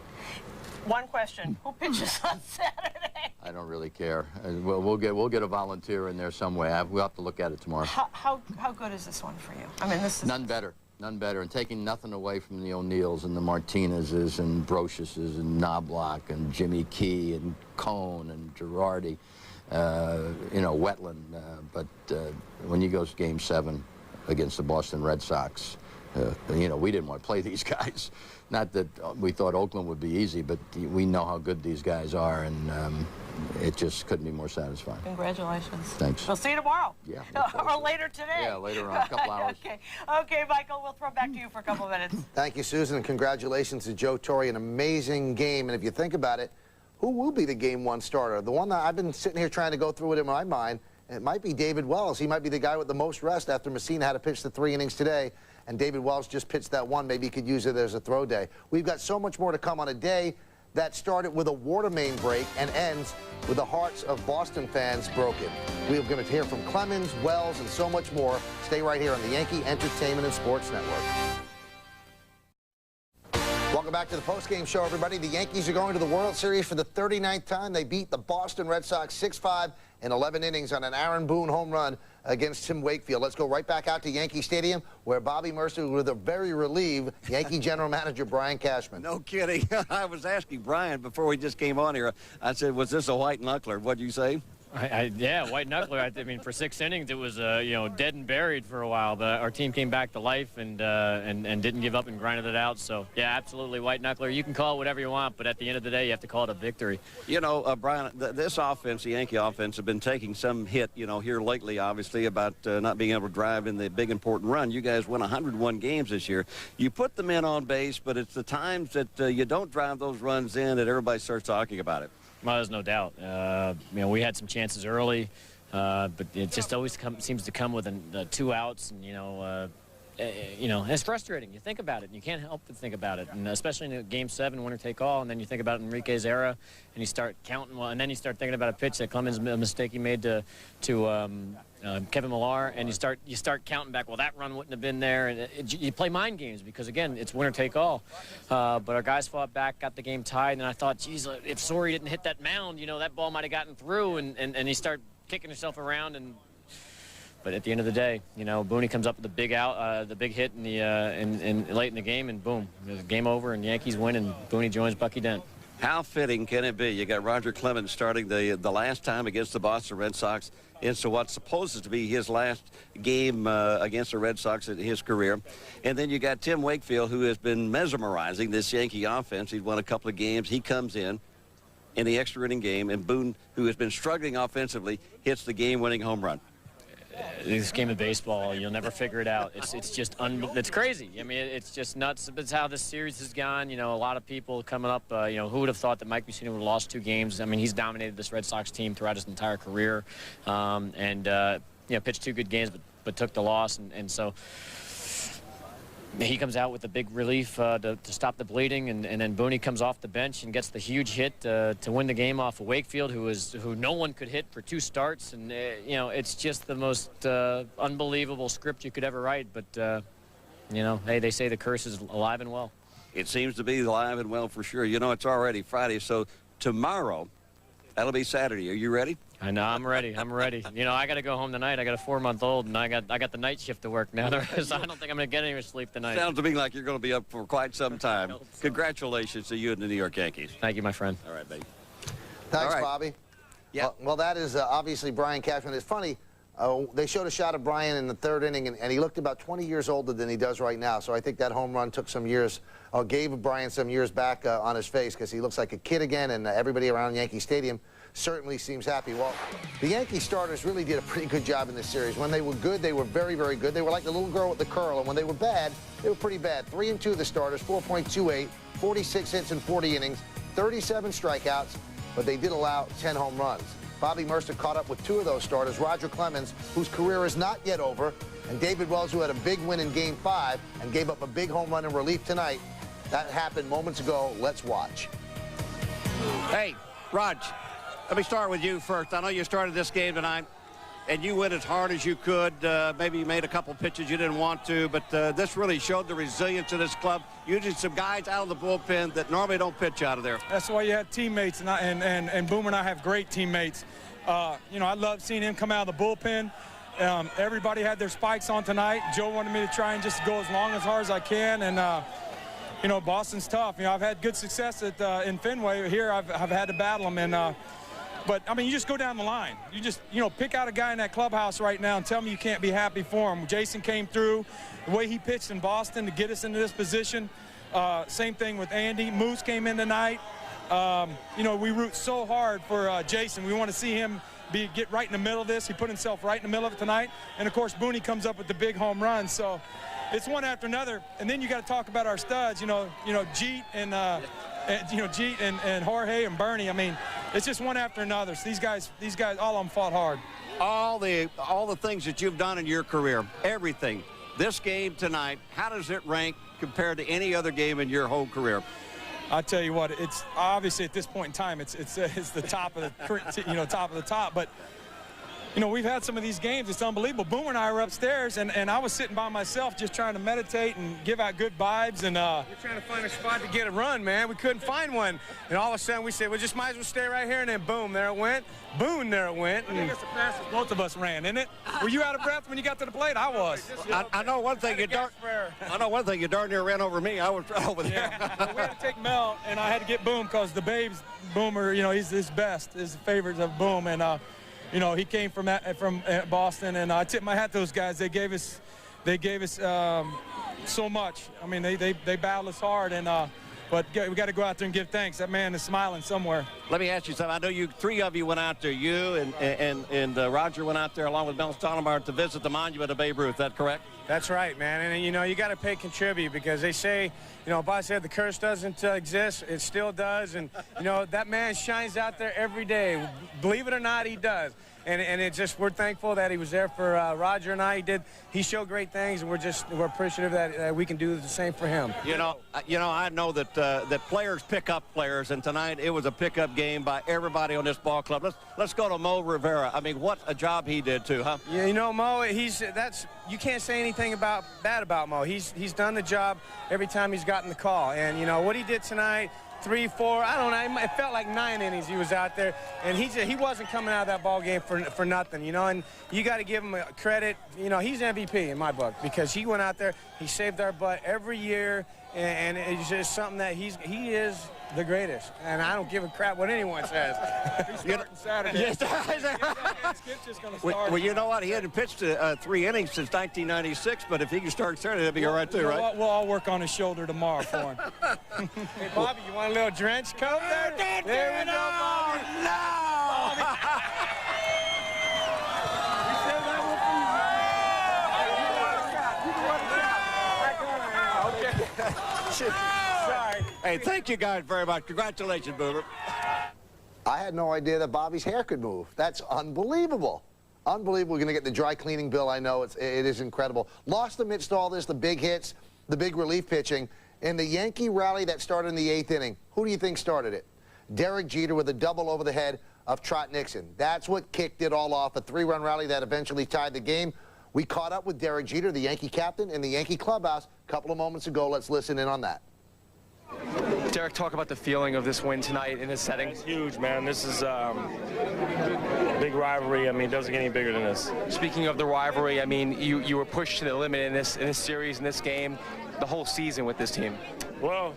One question: who pitches on Saturday? I don't really care. We'll get a volunteer in there some way. We'll have to look at it tomorrow. How good is this one for you? I mean, this is none better, and taking nothing away from the O'Neills and the Martinezes and Brociouses and Knobloch and Jimmy Key and Cone and Girardi, you know, Wetland. But when you go to Game 7 against the Boston Red Sox, you know, we didn't want to play these guys. Not that we thought Oakland would be easy, but we know how good these guys are, and it just couldn't be more satisfying. Congratulations. Thanks. We'll see you tomorrow. Yeah. Or later today. Yeah, later on, a couple hours. Okay, Michael, we'll throw back to you for a couple of minutes. Thank you, Susan, and congratulations to Joe Torre. An amazing game, and if you think about it, who will be the Game 1 starter? The one that I've been sitting here trying to go through it in my mind, it might be David Wells. He might be the guy with the most rest after Messina had to pitch the 3 innings today. And David Wells just pitched that one. Maybe he could use it as a throw day. We've got so much more to come on a day that started with a water main break and ends with the hearts of Boston fans broken. We're going to hear from Clemens, Wells, and so much more. Stay right here on the Yankee Entertainment and Sports Network. Welcome back to the postgame show, everybody. The Yankees are going to the World Series for the 39th time. They beat the Boston Red Sox 6-5 in 11 innings on an Aaron Boone home run against Tim Wakefield. Let's go right back out to Yankee Stadium, where Bobby Mercer with a very relieved Yankee general manager Brian Cashman. No kidding. I was asking Brian before we just came on here. I said, was this a white knuckler? What'd you say? Yeah, white knuckler. I mean, for 6 innings, it was you know, dead and buried for a while. But our team came back to life and didn't give up and grinded it out. So yeah, absolutely white knuckler. You can call it whatever you want, but at the end of the day, you have to call it a victory. You know, Brian, this offense, the Yankee offense, have been taking some hit, you know, here lately, obviously, about not being able to drive in the big important run. You guys won 101 games this year. You put the men on base, but it's the times that you don't drive those runs in that everybody starts talking about it. Well, there's no doubt. You know, we had some chances early, but it just always seems to come with 2 outs, and you know, it's frustrating. You think about it, and you can't help but think about it, and especially in Game 7, winner take all, and then you think about Enrique's era, and you start counting, and then you start thinking about a pitch that Clemens, a mistake he made to Kevin Millar, and you start counting back. Well, that run wouldn't have been there, and you play mind games because again, it's winner take all. But our guys fought back, got the game tied, and I thought, geez, if Sori didn't hit that mound, you know, that ball might have gotten through, and you start kicking yourself around. But at the end of the day, you know, Booney comes up with the big out, the big hit in the late in the game, and boom, game over, and Yankees win, and Booney joins Bucky Dent. How fitting can it be? You got Roger Clemens starting the last time against the Boston Red Sox into what's supposed to be his last game against the Red Sox in his career. And then you got Tim Wakefield, who has been mesmerizing this Yankee offense. He's won a couple of games. He comes in the extra inning game, and Boone, who has been struggling offensively, hits the game-winning home run. This game of baseball, you'll never figure it out. It's just it's crazy. I mean, it's just nuts. It's how this series has gone. You know, a lot of people coming up. You know, who would have thought that Mike Mussina would have lost 2 games? I mean, he's dominated this Red Sox team throughout his entire career, you know, pitched 2 good games, but took the loss, and so. He comes out with a big relief to stop the bleeding, and then Booney comes off the bench and gets the huge hit to win the game off of Wakefield, who no one could hit for 2 starts, and you know, it's just the most unbelievable script you could ever write. But you know, hey, they say the curse is alive and well. It seems to be alive and well for sure. You know, it's already Friday, so tomorrow, that'll be Saturday. Are you ready? I know, I'm ready. I'm ready. You know, I got to go home tonight. I got a 4-month-old, and I got the night shift to work now. So I don't think I'm going to get any sleep tonight. Sounds to me like you're going to be up for quite some time. Congratulations to you and the New York Yankees. Thank you, my friend. All right, baby. Thanks, Bobby. Yeah. Well, that is obviously Brian Cashman. It's funny. They showed a shot of Brian in the third inning, and he looked about 20 years older than he does right now. So I think that home run took some years, or gave Brian some years back on his face, because he looks like a kid again, and everybody around Yankee Stadium certainly seems happy. Well, the Yankee starters really did a pretty good job in this series. When they were good, they were very, very good. They were like the little girl with the curl, and when they were bad, they were pretty bad. 3-2 the starters, 4.28, 46 hits in 40 innings, 37 strikeouts, but they did allow 10 home runs. Bobby Mercer caught up with 2 of those starters, Roger Clemens, whose career is not yet over, and David Wells, who had a big win in Game 5 and gave up a big home run in relief tonight. That happened moments ago. Let's watch. Hey, Rog, let me start with you first. I know you started this game tonight, and you went as hard as you could. Maybe you made a couple pitches you didn't want to, but this really showed the resilience of this club, using some guys out of the bullpen that normally don't pitch out of there. That's why you have teammates, and Boomer and I have great teammates. You know, I love seeing him come out of the bullpen. Everybody had their spikes on tonight. Joe wanted me to try and just go as long, as hard as I can, and you know, Boston's tough. You know, I've had good success in Fenway. Here, I've had to battle them, and but, I mean, you just go down the line. You just, you know, pick out a guy in that clubhouse right now and tell me you can't be happy for him. Jason came through. The way he pitched in Boston to get us into this position. Same thing with Andy. Moose came in tonight. You know, we root so hard for Jason. We want to see him get right in the middle of this. He put himself right in the middle of it tonight. And, of course, Booney comes up with the big home run. So it's one after another. And then you got to talk about our studs, you know, Jeet and Jeet and Jorge and Bernie. I mean, it's just one after another. So these guys, all of them fought hard. All the things that you've done in your career, everything. This game tonight, how does it rank compared to any other game in your whole career? I tell you what, it's obviously at this point in time, it's the top of the top of the top. But you know, we've had some of these games. It's unbelievable. Boomer and I were upstairs, and I was sitting by myself just trying to meditate and give out good vibes. And we're trying to find a spot to get a run, man. We couldn't find one. And all of a sudden we said, well, just might as well stay right here. And then boom, there it went. Boom, there it went. I think that's the fastest both of us ran, isn't it? Were you out of breath when you got to the plate? I was. I know one thing. I know one thing. You darn near ran over me. I was over there. Yeah. We had to take Mel, and I had to get Boom because the Babes, Boomer, you know, he's his best, his favorites of Boom, and you know, he came from Boston, and I tip my hat to those guys. They gave us so much. I mean, they battled us hard, and but we got to go out there and give thanks. That man is smiling somewhere. Let me ask you something. I know three of you went out there. You and Roger went out there along with Mel Stottlemyre to visit the monument of Babe Ruth. Is that correct? That's right, man. And you know, you got to pay contribute, because they say, you know, Bob said the curse doesn't exist. It still does. And you know, that man shines out there every day. Believe it or not, he does. And it just, we're thankful that he was there for Roger and I. He showed great things, and we're appreciative that we can do the same for him. You know, I know that that players pick up players, and tonight it was a pickup game by everybody on this ball club. Let's go to Mo Rivera. I mean, what a job he did too, huh? Yeah, you know, Mo, you can't say anything bad about Mo. He's done the job every time he's gotten the call, and you know what he did tonight. 3, 4, I don't know, it felt like 9 innings he was out there, and he wasn't coming out of that ball game for nothing, you know, and you got to give him credit. You know, he's MVP in my book, because he went out there, he saved our butt every year, and it's just something that he is the greatest, and I don't give a crap what anyone says. He's starting Saturday. Yes. Skip's just going to start. Well, you know what? He hadn't pitched 3 innings since 1996, but if he can start Saturday, that'd be all right too, right? We'll all work on his shoulder tomorrow for him. Hey, Bobby, you want a little drench coat there? There we go, Bobby. No! Sorry. Hey, thank you guys very much. Congratulations, Boomer. I had no idea that Bobby's hair could move. That's unbelievable. Unbelievable. We're going to get the dry cleaning bill. I know it is incredible. Lost amidst all this, the big hits, the big relief pitching. In the Yankee rally that started in the 8th inning, who do you think started it? Derek Jeter with a double over the head of Trot Nixon. That's what kicked it all off, a 3-run rally that eventually tied the game. We caught up with Derek Jeter, the Yankee captain, in the Yankee clubhouse a couple of moments ago. Let's listen in on that. Derek, talk about the feeling of this win tonight in this setting. It's huge, man. This is big rivalry. I mean, it doesn't get any bigger than this. Speaking of the rivalry, I mean, you were pushed to the limit in this series, in this game, the whole season with this team. Well,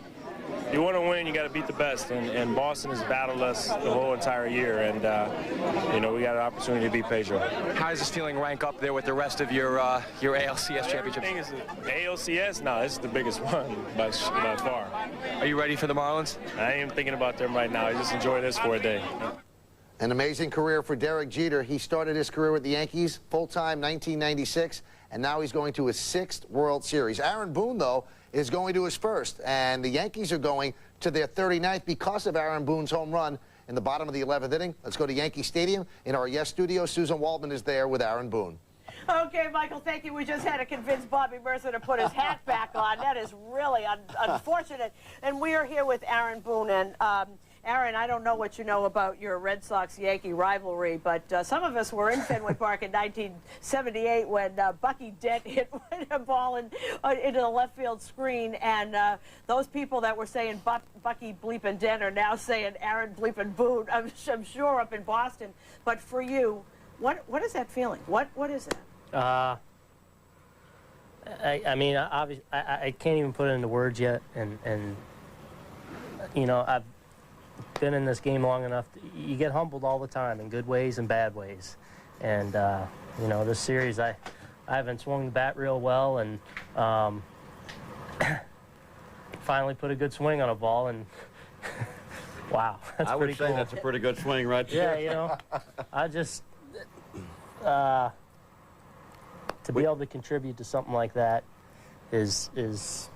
you want to win, you got to beat the best, and Boston has battled us the whole entire year, and you know, we got an opportunity to beat Pedro. How does this feeling rank up there with the rest of your ALCS championships? ALCS? No, this is the biggest one by far. Are you ready for the Marlins? I ain't even thinking about them right now. I just enjoy this for a day. An amazing career for Derek Jeter. He started his career with the Yankees full-time 1996, and now he's going to his 6th World Series. Aaron Boone, though, is going to his 1st, and the Yankees are going to their 39th because of Aaron Boone's home run in the bottom of the 11th inning. Let's go to Yankee Stadium. In our Yes studio, Susan Waldman is there with Aaron Boone. Okay, Michael, thank you. We just had to convince Bobby Mercer to put his hat back on. That is really unfortunate. And we are here with Aaron Boone. And Aaron, I don't know what you know about your Red Sox-Yankee rivalry, but some of us were in Fenway Park in 1978 when Bucky Dent hit a ball into the left field screen, and those people that were saying Bucky bleeping Dent are now saying Aaron bleeping Boone, I'm sure, up in Boston. But for you, what is that feeling? What is that? I mean, obviously, I can't even put it into words yet, and you know, I've been in this game long enough. You get humbled all the time in good ways and bad ways, and you know, this series I haven't swung the bat real well, and finally put a good swing on a ball, and wow, that's I pretty would say cool. that's a pretty good swing right there. Yeah, you know, I just to be able to contribute to something like that is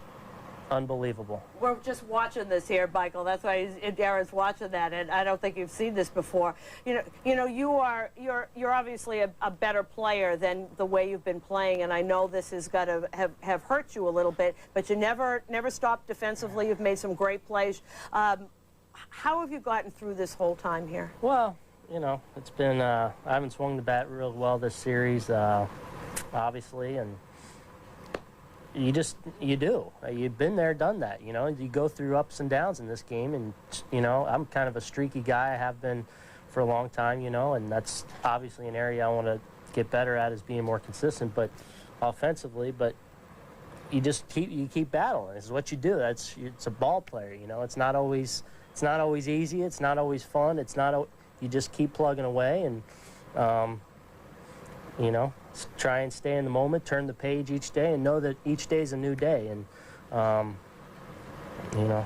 unbelievable. We're just watching this here, Michael. That's why Aaron's watching that, and I don't think you've seen this before. You know, you're obviously a better player than the way you've been playing, and I know this has got to have hurt you a little bit. But you never stopped defensively. You've made some great plays. How have you gotten through this whole time here? Well, you know, it's been I haven't swung the bat real well this series, obviously, and you do. You've been there, done that. You know, you go through ups and downs in this game, and you know, I'm kind of a streaky guy. I have been for a long time. You know, and that's obviously an area I want to get better at, is being more consistent, but offensively. But you just keep battling. This is what you do. It's a ball player. You know, it's not always easy. It's not always fun. You just keep plugging away, and you know, try and stay in the moment, turn the page each day, and know that each day is a new day. And you know,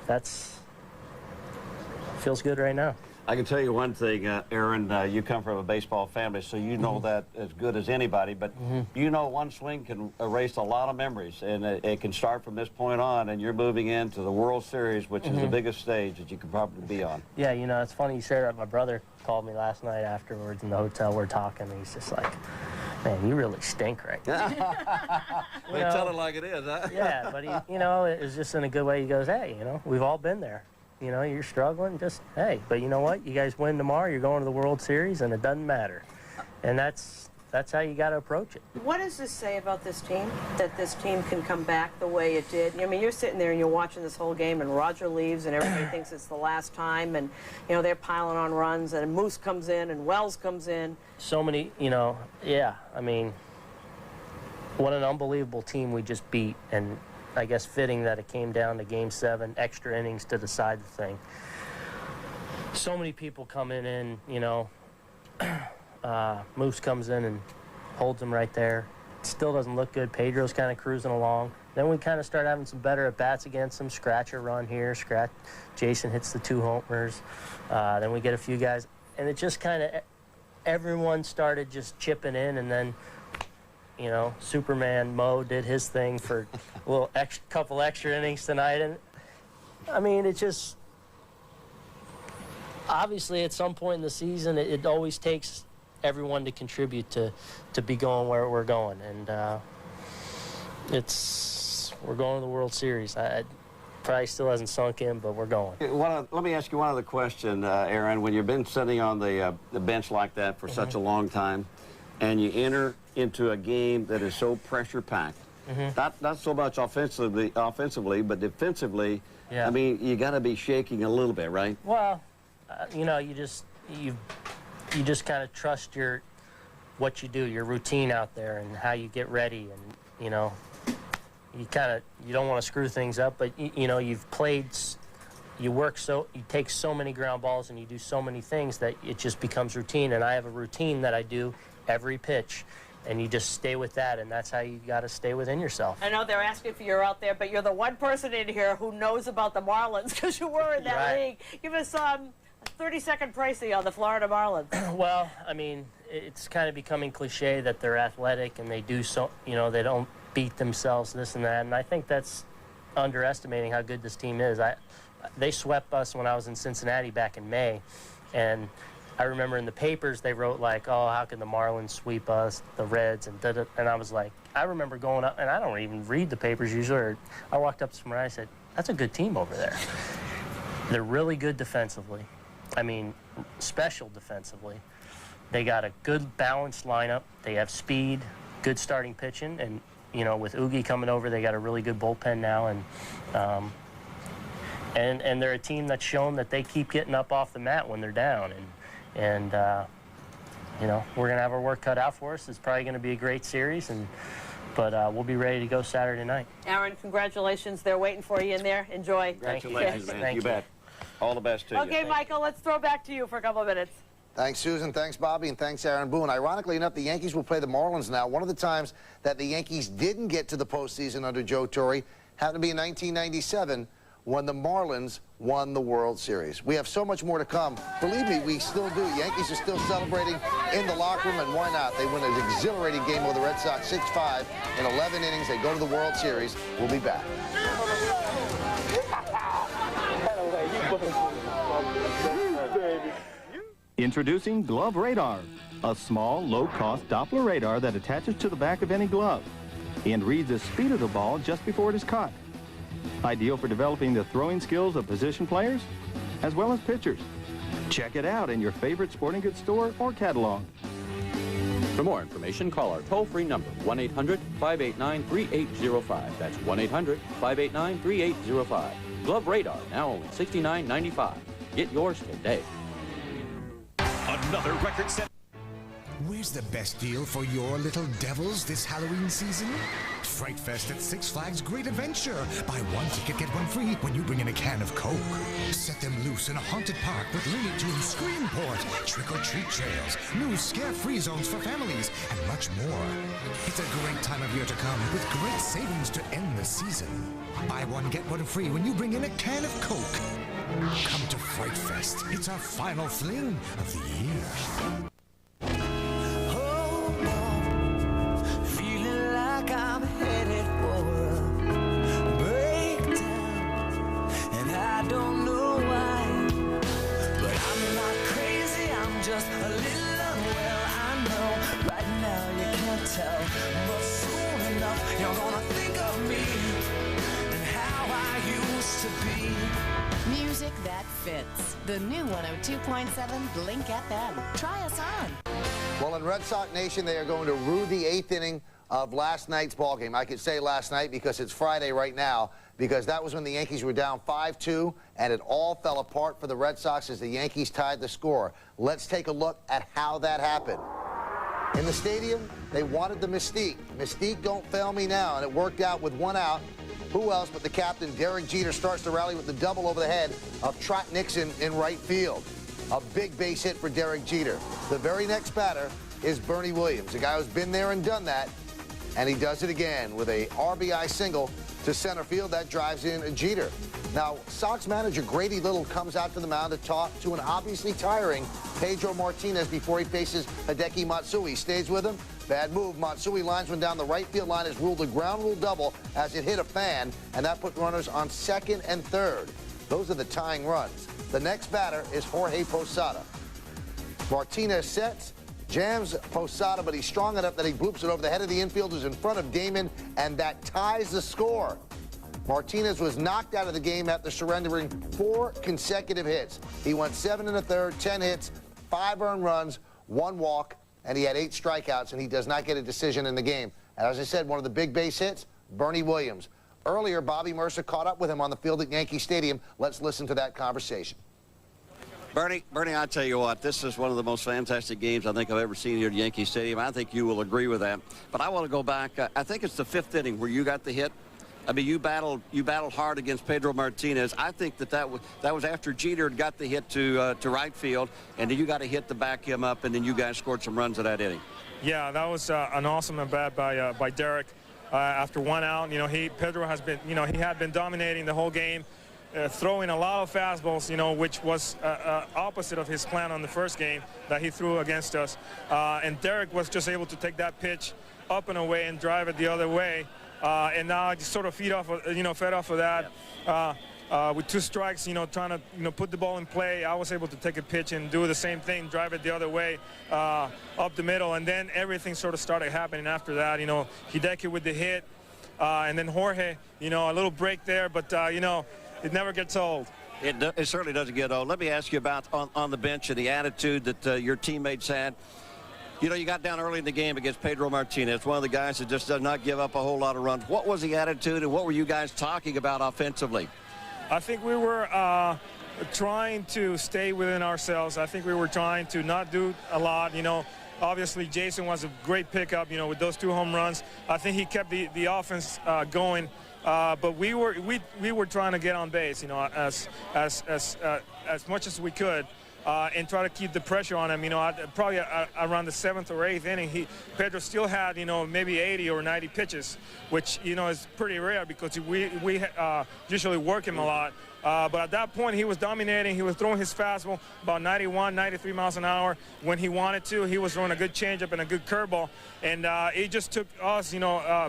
feels good right now. I can tell you one thing, Aaron, you come from a baseball family, so you know that as good as anybody, but you know one swing can erase a lot of memories, and it can start from this point on, and you're moving into the World Series, which is the biggest stage that you could probably be on. Yeah, you know, it's funny you say that. My brother called me last night afterwards in the hotel. We're talking, and he's just like, man, you really stink right now. They tell it like it is, huh? Yeah, but he, you know, it was just in a good way. He goes, hey, you know, we've all been there. You know, you're struggling, just, hey, but you know what? You guys win tomorrow, you're going to the World Series, and it doesn't matter. And that's how you got to approach it. What does this say about this team, that this team can come back the way it did? I mean, you're sitting there and you're watching this whole game, and Roger leaves, and everybody thinks it's the last time, and, you know, they're piling on runs, and Moose comes in, and Wells comes in. So many, you know, yeah, I mean, what an unbelievable team we just beat, and I guess fitting that it came down to Game 7, extra innings to decide the thing. So many people coming in, you know. Moose comes in and holds him right there. Still doesn't look good. Pedro's kind of cruising along. Then we kind of start having some better at-bats against him. Scratch a run here. Jason hits the 2 homers. Then we get a few guys. And it just kind of, everyone started just chipping in, and then, you know, Superman Mo did his thing for a couple extra innings tonight. And, I mean, it just, obviously at some point in the season, it always takes everyone to contribute to be going where we're going. And we're going to the World Series. It probably still hasn't sunk in, but we're going. Let me ask you one other question, Aaron. When you've been sitting on the bench like that for such a long time, and you enter into a game that is so pressure-packed, not so much offensively, but defensively, yeah. I mean, you got to be shaking a little bit, right? Well, you know, you just kind of trust what you do, your routine out there, and how you get ready, and you know, you don't want to screw things up, but you know, you've played you take so many ground balls and you do so many things that it just becomes routine. And I have a routine that I do every pitch, and you just stay with that, and that's how you got to stay within yourself. I know they're asking if you're out there, but you're the one person in here who knows about the Marlins because you were in that league. Give us a 30-second pricey on the Florida Marlins. Well, I mean, it's kind of becoming cliche that they're athletic and they do so, you know, they don't beat themselves, this and that, and I think that's underestimating how good this team is. They swept us when I was in Cincinnati back in May, and I remember in the papers they wrote like, oh, how can the Marlins sweep us, the Reds, and da-da, and I was like, I remember going up, and I don't even read the papers usually, or I walked up to someone and I said, that's a good team over there. They're really good defensively. I mean, special defensively. They got a good balanced lineup. They have speed, good starting pitching, and you know, with Oogie coming over, they got a really good bullpen now, and they're a team that's shown that they keep getting up off the mat when they're down, and you know, we're gonna have our work cut out for us. It's probably gonna be a great series, but we'll be ready to go Saturday night. Aaron, congratulations. They're waiting for you in there. Enjoy. Congratulations, man. You bet. All the best to you. Okay, Michael, let's throw back to you for a couple of minutes. Thanks, Susan. Thanks, Bobby. And thanks, Aaron Boone. Ironically enough, the Yankees will play the Marlins now. One of the times that the Yankees didn't get to the postseason under Joe Torre happened to be in 1997 when the Marlins won the World Series. We have so much more to come. Believe me, we still do. Yankees are still celebrating in the locker room, and why not? They win an exhilarating game over the Red Sox 6-5 in 11 innings. They go to the World Series. We'll be back. Introducing Glove Radar, a small, low-cost Doppler radar that attaches to the back of any glove and reads the speed of the ball just before it is caught. Ideal for developing the throwing skills of position players as well as pitchers. Check it out in your favorite sporting goods store or catalog. For more information, call our toll-free number, 1-800-589-3805. That's 1-800-589-3805. Glove Radar, now only $69.95. Get yours today. Another record set. Where's the best deal for your little devils this Halloween season? Fright Fest at Six Flags Great Adventure. Buy one ticket, get one free when you bring in a can of Coke. Set them loose in a haunted park with Looney Tunes Screamport, trick-or-treat trails, new scare-free zones for families, and much more. It's a great time of year to come with great savings to end the season. Buy one, get one free when you bring in a can of Coke. Come to Fright Fest. It's our final fling of the year. I'm headed for a breakdown, and I don't know why, but I'm not crazy, I'm just a little unwell. I know right now you can't tell, but soon enough you're gonna think of me and how I used to be. Music that fits. The new 102.7 Blink FM. Try us on. Well, in Red Sox Nation, they are going to rue the 8th inning of last night's ball game. I could say last night because it's Friday right now, because that was when the Yankees were down 5-2, and it all fell apart for the Red Sox as the Yankees tied the score. Let's take a look at how that happened. In the stadium, they wanted the mystique. Mystique, don't fail me now, and it worked out with one out. Who else but the captain, Derek Jeter, starts the rally with the double over the head of Trot Nixon in right field. A big base hit for Derek Jeter. The very next batter is Bernie Williams, a guy who's been there and done that. And he does it again with a RBI single to center field. That drives in Jeter. Now, Sox manager Grady Little comes out to the mound to talk to an obviously tiring Pedro Martinez before he faces Hideki Matsui. Stays with him. Bad move. Matsui lines one down the right field line, is ruled a ground rule double as it hit a fan, and that put runners on second and third. Those are the tying runs. The next batter is Jorge Posada. Martinez sets, jams Posada, but he's strong enough that he bloops it over the head of the infielders in front of Damon, and that ties the score. Martinez was knocked out of the game after surrendering 4 consecutive hits. He went 7 1/3, 10 hits, 5 earned runs, 1 walk, and he had 8 strikeouts, and he does not get a decision in the game. And as I said, one of the big base hits, Bernie Williams. Earlier, Bobby Mercer caught up with him on the field at Yankee Stadium. Let's listen to that conversation. Bernie, I'll tell you what, this is one of the most fantastic games I think I've ever seen here at Yankee Stadium. I think you will agree with that. But I want to go back. I think it's the 5th inning where you got the hit. I mean, you battled hard against Pedro Martinez. I think that was after Jeter had got the hit to right field, and then you got a hit to back him up, and then you guys scored some runs in that inning. Yeah, that was an awesome at bat by Derek. After 1 out, Pedro has been, he had been dominating the whole game, throwing a lot of fastballs, which was opposite of his plan on the first game that he threw against us. And Derek was just able to take that pitch up and away and drive it the other way. And now I just sort of fed off of that. With 2 strikes, trying to, put the ball in play, I was able to take a pitch and do the same thing, drive it the other way, up the middle, and then everything sort of started happening after that. Hideki with the hit, and then Jorge, a little break there, but, it never gets old. It certainly doesn't get old. Let me ask you about on the bench and the attitude that your teammates had. You got down early in the game against Pedro Martinez, one of the guys that just does not give up a whole lot of runs. What was the attitude, and what were you guys talking about offensively? I think we were trying to stay within ourselves. I think we were trying to not do a lot. Obviously Jason was a great pickup, with those 2 home runs. I think he kept the offense going. But we were trying to get on base, as much as we could. And try to keep the pressure on him. Probably around the 7th or 8th inning, Pedro still had, maybe 80 or 90 pitches, which, is pretty rare because we usually work him a lot. But at that point, he was dominating. He was throwing his fastball about 91, 93 miles an hour when he wanted to. He was throwing a good changeup and a good curveball. And it just took us,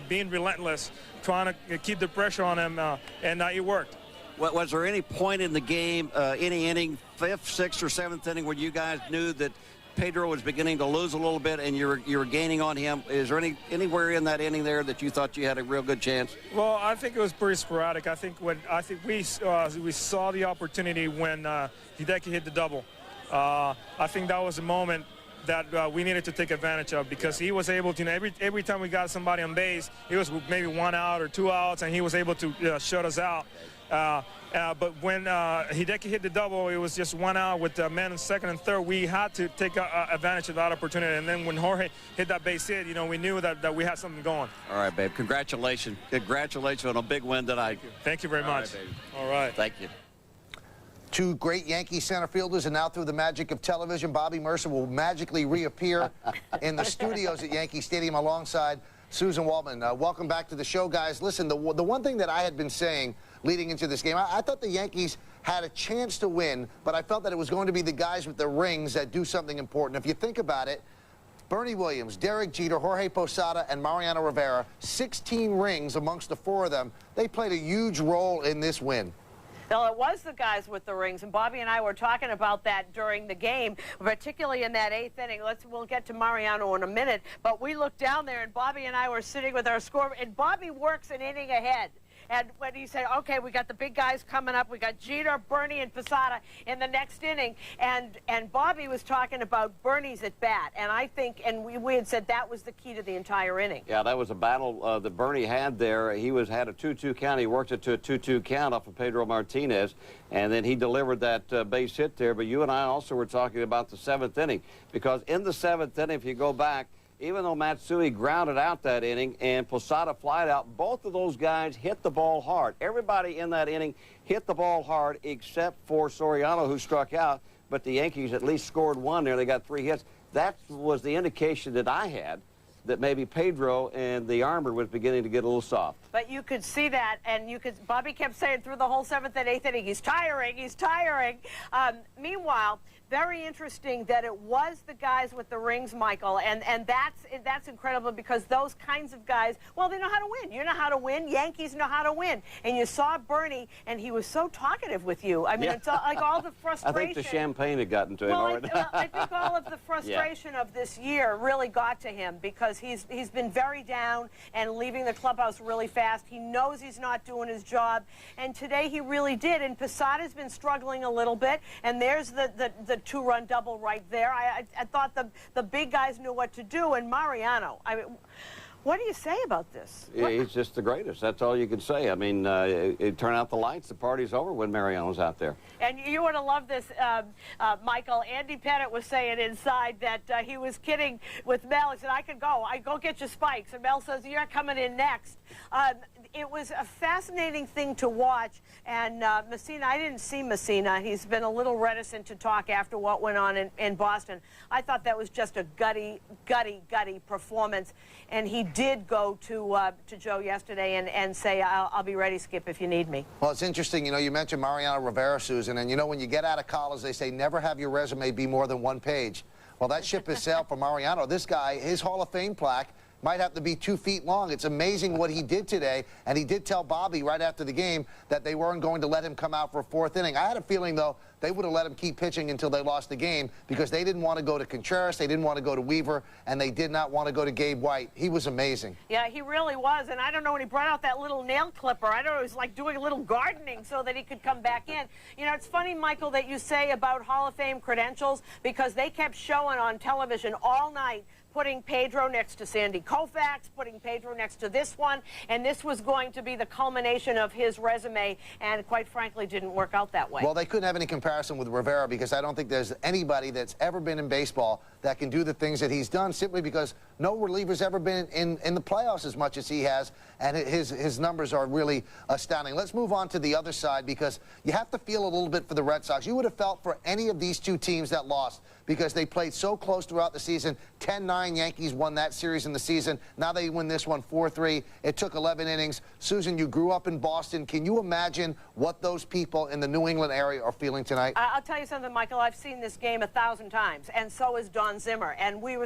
being relentless, trying to keep the pressure on him, and it worked. Was there any point in the game, any inning, 5th, 6th, or 7th inning, where you guys knew that Pedro was beginning to lose a little bit and you were gaining on him? Is there anywhere in that inning there that you thought you had a real good chance? Well, I think it was pretty sporadic. I think we saw the opportunity when Hideki hit the double. I think that was a moment that we needed to take advantage of because he was able to, every time we got somebody on base, it was maybe 1 out or 2 outs, and he was able to shut us out. But when Hideki hit the double, it was just 1 out with men in 2nd and 3rd. We had to take advantage of that opportunity. And then when Jorge hit that base hit, we knew that we had something going. All right, babe. Congratulations. Congratulations on a big win tonight. Thank you very much. All right, baby. All right. Thank you. 2 great Yankee center fielders, and now through the magic of television, Bobby Mercer will magically reappear in the studios at Yankee Stadium alongside Susan Waldman. Welcome back to the show, guys. Listen, the one thing that I had been saying leading into this game, I thought the Yankees had a chance to win, but I felt that it was going to be the guys with the rings that do something important. If you think about it, Bernie Williams, Derek Jeter, Jorge Posada, and Mariano Rivera, 16 rings amongst the 4 of them. They played a huge role in this win. Well, it was the guys with the rings, and Bobby and I were talking about that during the game, particularly in that 8th inning. We'll get to Mariano in a minute, but we looked down there, and Bobby and I were sitting with our score, and Bobby works an inning ahead. And when he said, okay, we got the big guys coming up, we got Jeter, Bernie, and Posada in the next inning, and Bobby was talking about Bernie's at bat, and I think, and we had said that was the key to the entire inning. Yeah, that was a battle that Bernie had there. He had a 2-2 count. He worked it to a 2-2 count off of Pedro Martinez, and then he delivered that base hit there. But you and I also were talking about the 7th inning, because in the 7th inning, if you go back, even though Matsui grounded out that inning and Posada flied out, both of those guys hit the ball hard. Everybody in that inning hit the ball hard except for Soriano, who struck out. But the Yankees at least scored 1 there. They got 3 hits. That was the indication that I had that maybe Pedro and the armor was beginning to get a little soft. But you could see that, and Bobby kept saying through the whole 7th and 8th inning, he's tiring, he's tiring. Meanwhile, very interesting that it was the guys with the rings, Michael, and that's incredible because those kinds of guys, well, they know how to win. You know how to win. Yankees know how to win. And you saw Bernie, and he was so talkative with you. I mean, yeah. It's like all the frustration. I think the champagne had gotten to him already. I think all of the frustration of this year really got to him because he's been very down and leaving the clubhouse really fast. He knows he's not doing his job, and today he really did. And Posada's been struggling a little bit, and there's the 2-run double right there. I thought the big guys knew what to do, and Mariano, I mean, what do you say about this? Yeah, he's just the greatest. That's all you can say. I mean, turn out the lights, the party's over when Mariano's out there. And you would have loved this, Michael. Andy Pettit was saying inside that he was kidding with Mel. He said, I go get your spikes. And Mel says, you're coming in next. it was a fascinating thing to watch. And Messina, I didn't see Messina. He's been a little reticent to talk after what went on in Boston. I thought that was just a gutty performance. And he did go to Joe yesterday and say, I'll be ready, Skip, if you need me. Well, it's interesting, you know, you mentioned Mariano Rivera, Susan, and you know when you get out of college, they say never have your resume be more than 1 page. Well, that ship has sailed for Mariano. This guy, his Hall of Fame plaque might have to be 2 feet long. It's amazing what he did today, and he did tell Bobby right after the game that they weren't going to let him come out for a 4th inning. I had a feeling, though, they would have let him keep pitching until they lost the game because they didn't want to go to Contreras, they didn't want to go to Weaver, and they did not want to go to Gabe White. He was amazing. Yeah, he really was, and I don't know, when he brought out that little nail clipper, I don't know, it was like doing a little gardening so that he could come back in. You know, it's funny, Michael, that you say about Hall of Fame credentials because they kept showing on television all night putting Pedro next to Sandy Koufax, putting Pedro next to this one, and this was going to be the culmination of his resume, and quite frankly didn't work out that way. Well, they couldn't have any comparison with Rivera because I don't think there's anybody that's ever been in baseball that can do the things that he's done simply because no reliever's ever been in the playoffs as much as he has, and his numbers are really astounding. Let's move on to the other side because you have to feel a little bit for the Red Sox. You would have felt for any of these 2 teams that lost because they played so close throughout the season. 10-9 Yankees won that series in the season. Now they win this one 4-3. It took 11 innings. Susan, you grew up in Boston. Can you imagine what those people in the New England area are feeling tonight? I'll tell you something, Michael. I've seen this game 1,000 times, and so has Don Zimmer. And I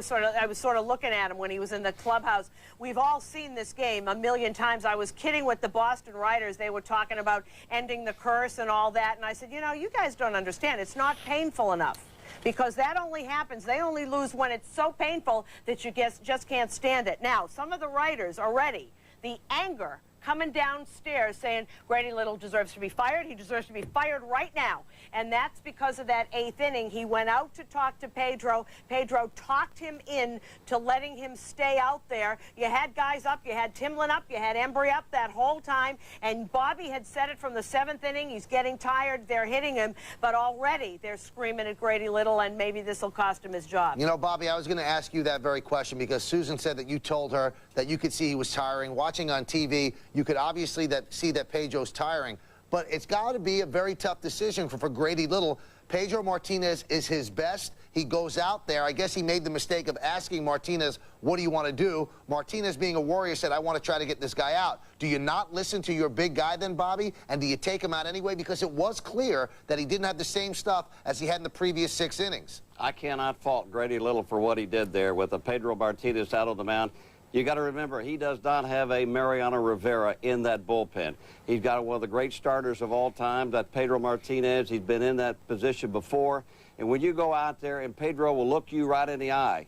was sort of looking at him when he was in the clubhouse. We've all seen this game a million times. I was kidding with the Boston writers. They were talking about ending the curse and all that, and I said, you know, you guys don't understand. It's not painful enough. Because that only happens, they only lose when it's so painful that you just can't stand it. Now, some of the writers already, the anger coming downstairs saying Grady Little deserves to be fired. He deserves to be fired right now. And that's because of that 8th inning. He went out to talk to Pedro. Pedro talked him in to letting him stay out there. You had guys up. You had Timlin up. You had Embry up that whole time. And Bobby had said it from the 7th inning. He's getting tired. They're hitting him. But already they're screaming at Grady Little, and maybe this will cost him his job. You know, Bobby, I was going to ask you that very question because Susan said that you told her that you could see he was tiring. Watching on TV, you could obviously see that Pedro's tiring. But it's got to be a very tough decision for Grady Little. Pedro Martinez is his best. He goes out there. I guess he made the mistake of asking Martinez, what do you want to do? Martinez, being a warrior, said, I want to try to get this guy out. Do you not listen to your big guy then, Bobby? And do you take him out anyway? Because it was clear that he didn't have the same stuff as he had in the previous 6 innings. I cannot fault Grady Little for what he did there with the Pedro Martinez out on the mound. You got to remember, he does not have a Mariano Rivera in that bullpen. He's got one of the great starters of all time, that Pedro Martinez. He's been in that position before. And when you go out there and Pedro will look you right in the eye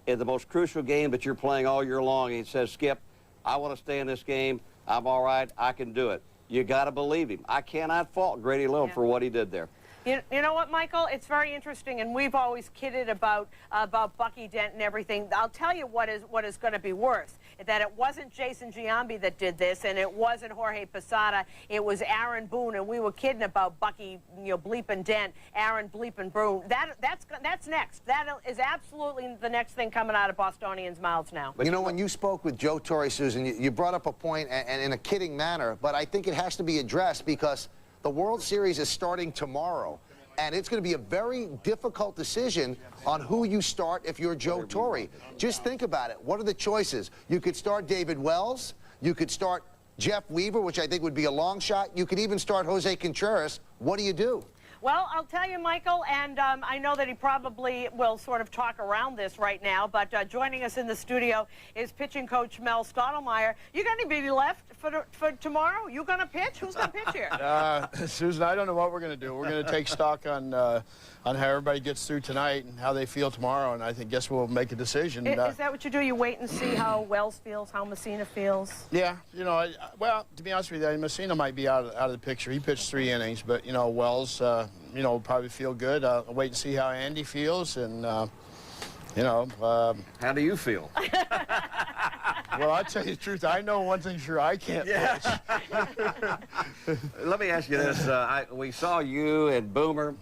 in the most crucial game that you're playing all year long, he says, Skip, I want to stay in this game. I'm all right. I can do it. You got to believe him. I cannot fault Grady Little for what he did there. You know what, Michael? It's very interesting, and we've always kidded about Bucky Dent and everything. I'll tell you what is going to be worse, that it wasn't Jason Giambi that did this, and it wasn't Jorge Posada. It was Aaron Boone, and we were kidding about Bucky, bleeping Dent, Aaron bleeping Boone. That's next. That is absolutely the next thing coming out of Bostonians' mouths now. But you know, when you spoke with Joe Torre, Susan, you brought up a point, and in a kidding manner, but I think it has to be addressed because the World Series is starting tomorrow, and it's going to be a very difficult decision on who you start if you're Joe Torre. Just think about it. What are the choices? You could start David Wells. You could start Jeff Weaver, which I think would be a long shot. You could even start Jose Contreras. What do you do? Well, I'll tell you, Michael, and I know that he probably will sort of talk around this right now, but joining us in the studio is pitching coach Mel Stottlemyre. You got anybody left for tomorrow? You going to pitch? Who's going to pitch here? Susan, I don't know what we're going to do. We're going to take stock on how everybody gets through tonight and how they feel tomorrow, and I guess we'll make a decision. Is that what you do? You wait and see how Wells feels, how Messina feels? Yeah, well, to be honest with you, Messina might be out of the picture. He pitched 3 innings, but, Wells, will probably feel good. Wait and see how Andy feels, and, how do you feel? Well, I'll tell you the truth. I know one thing sure, I can't pitch. Let me ask you this. We saw you and Boomer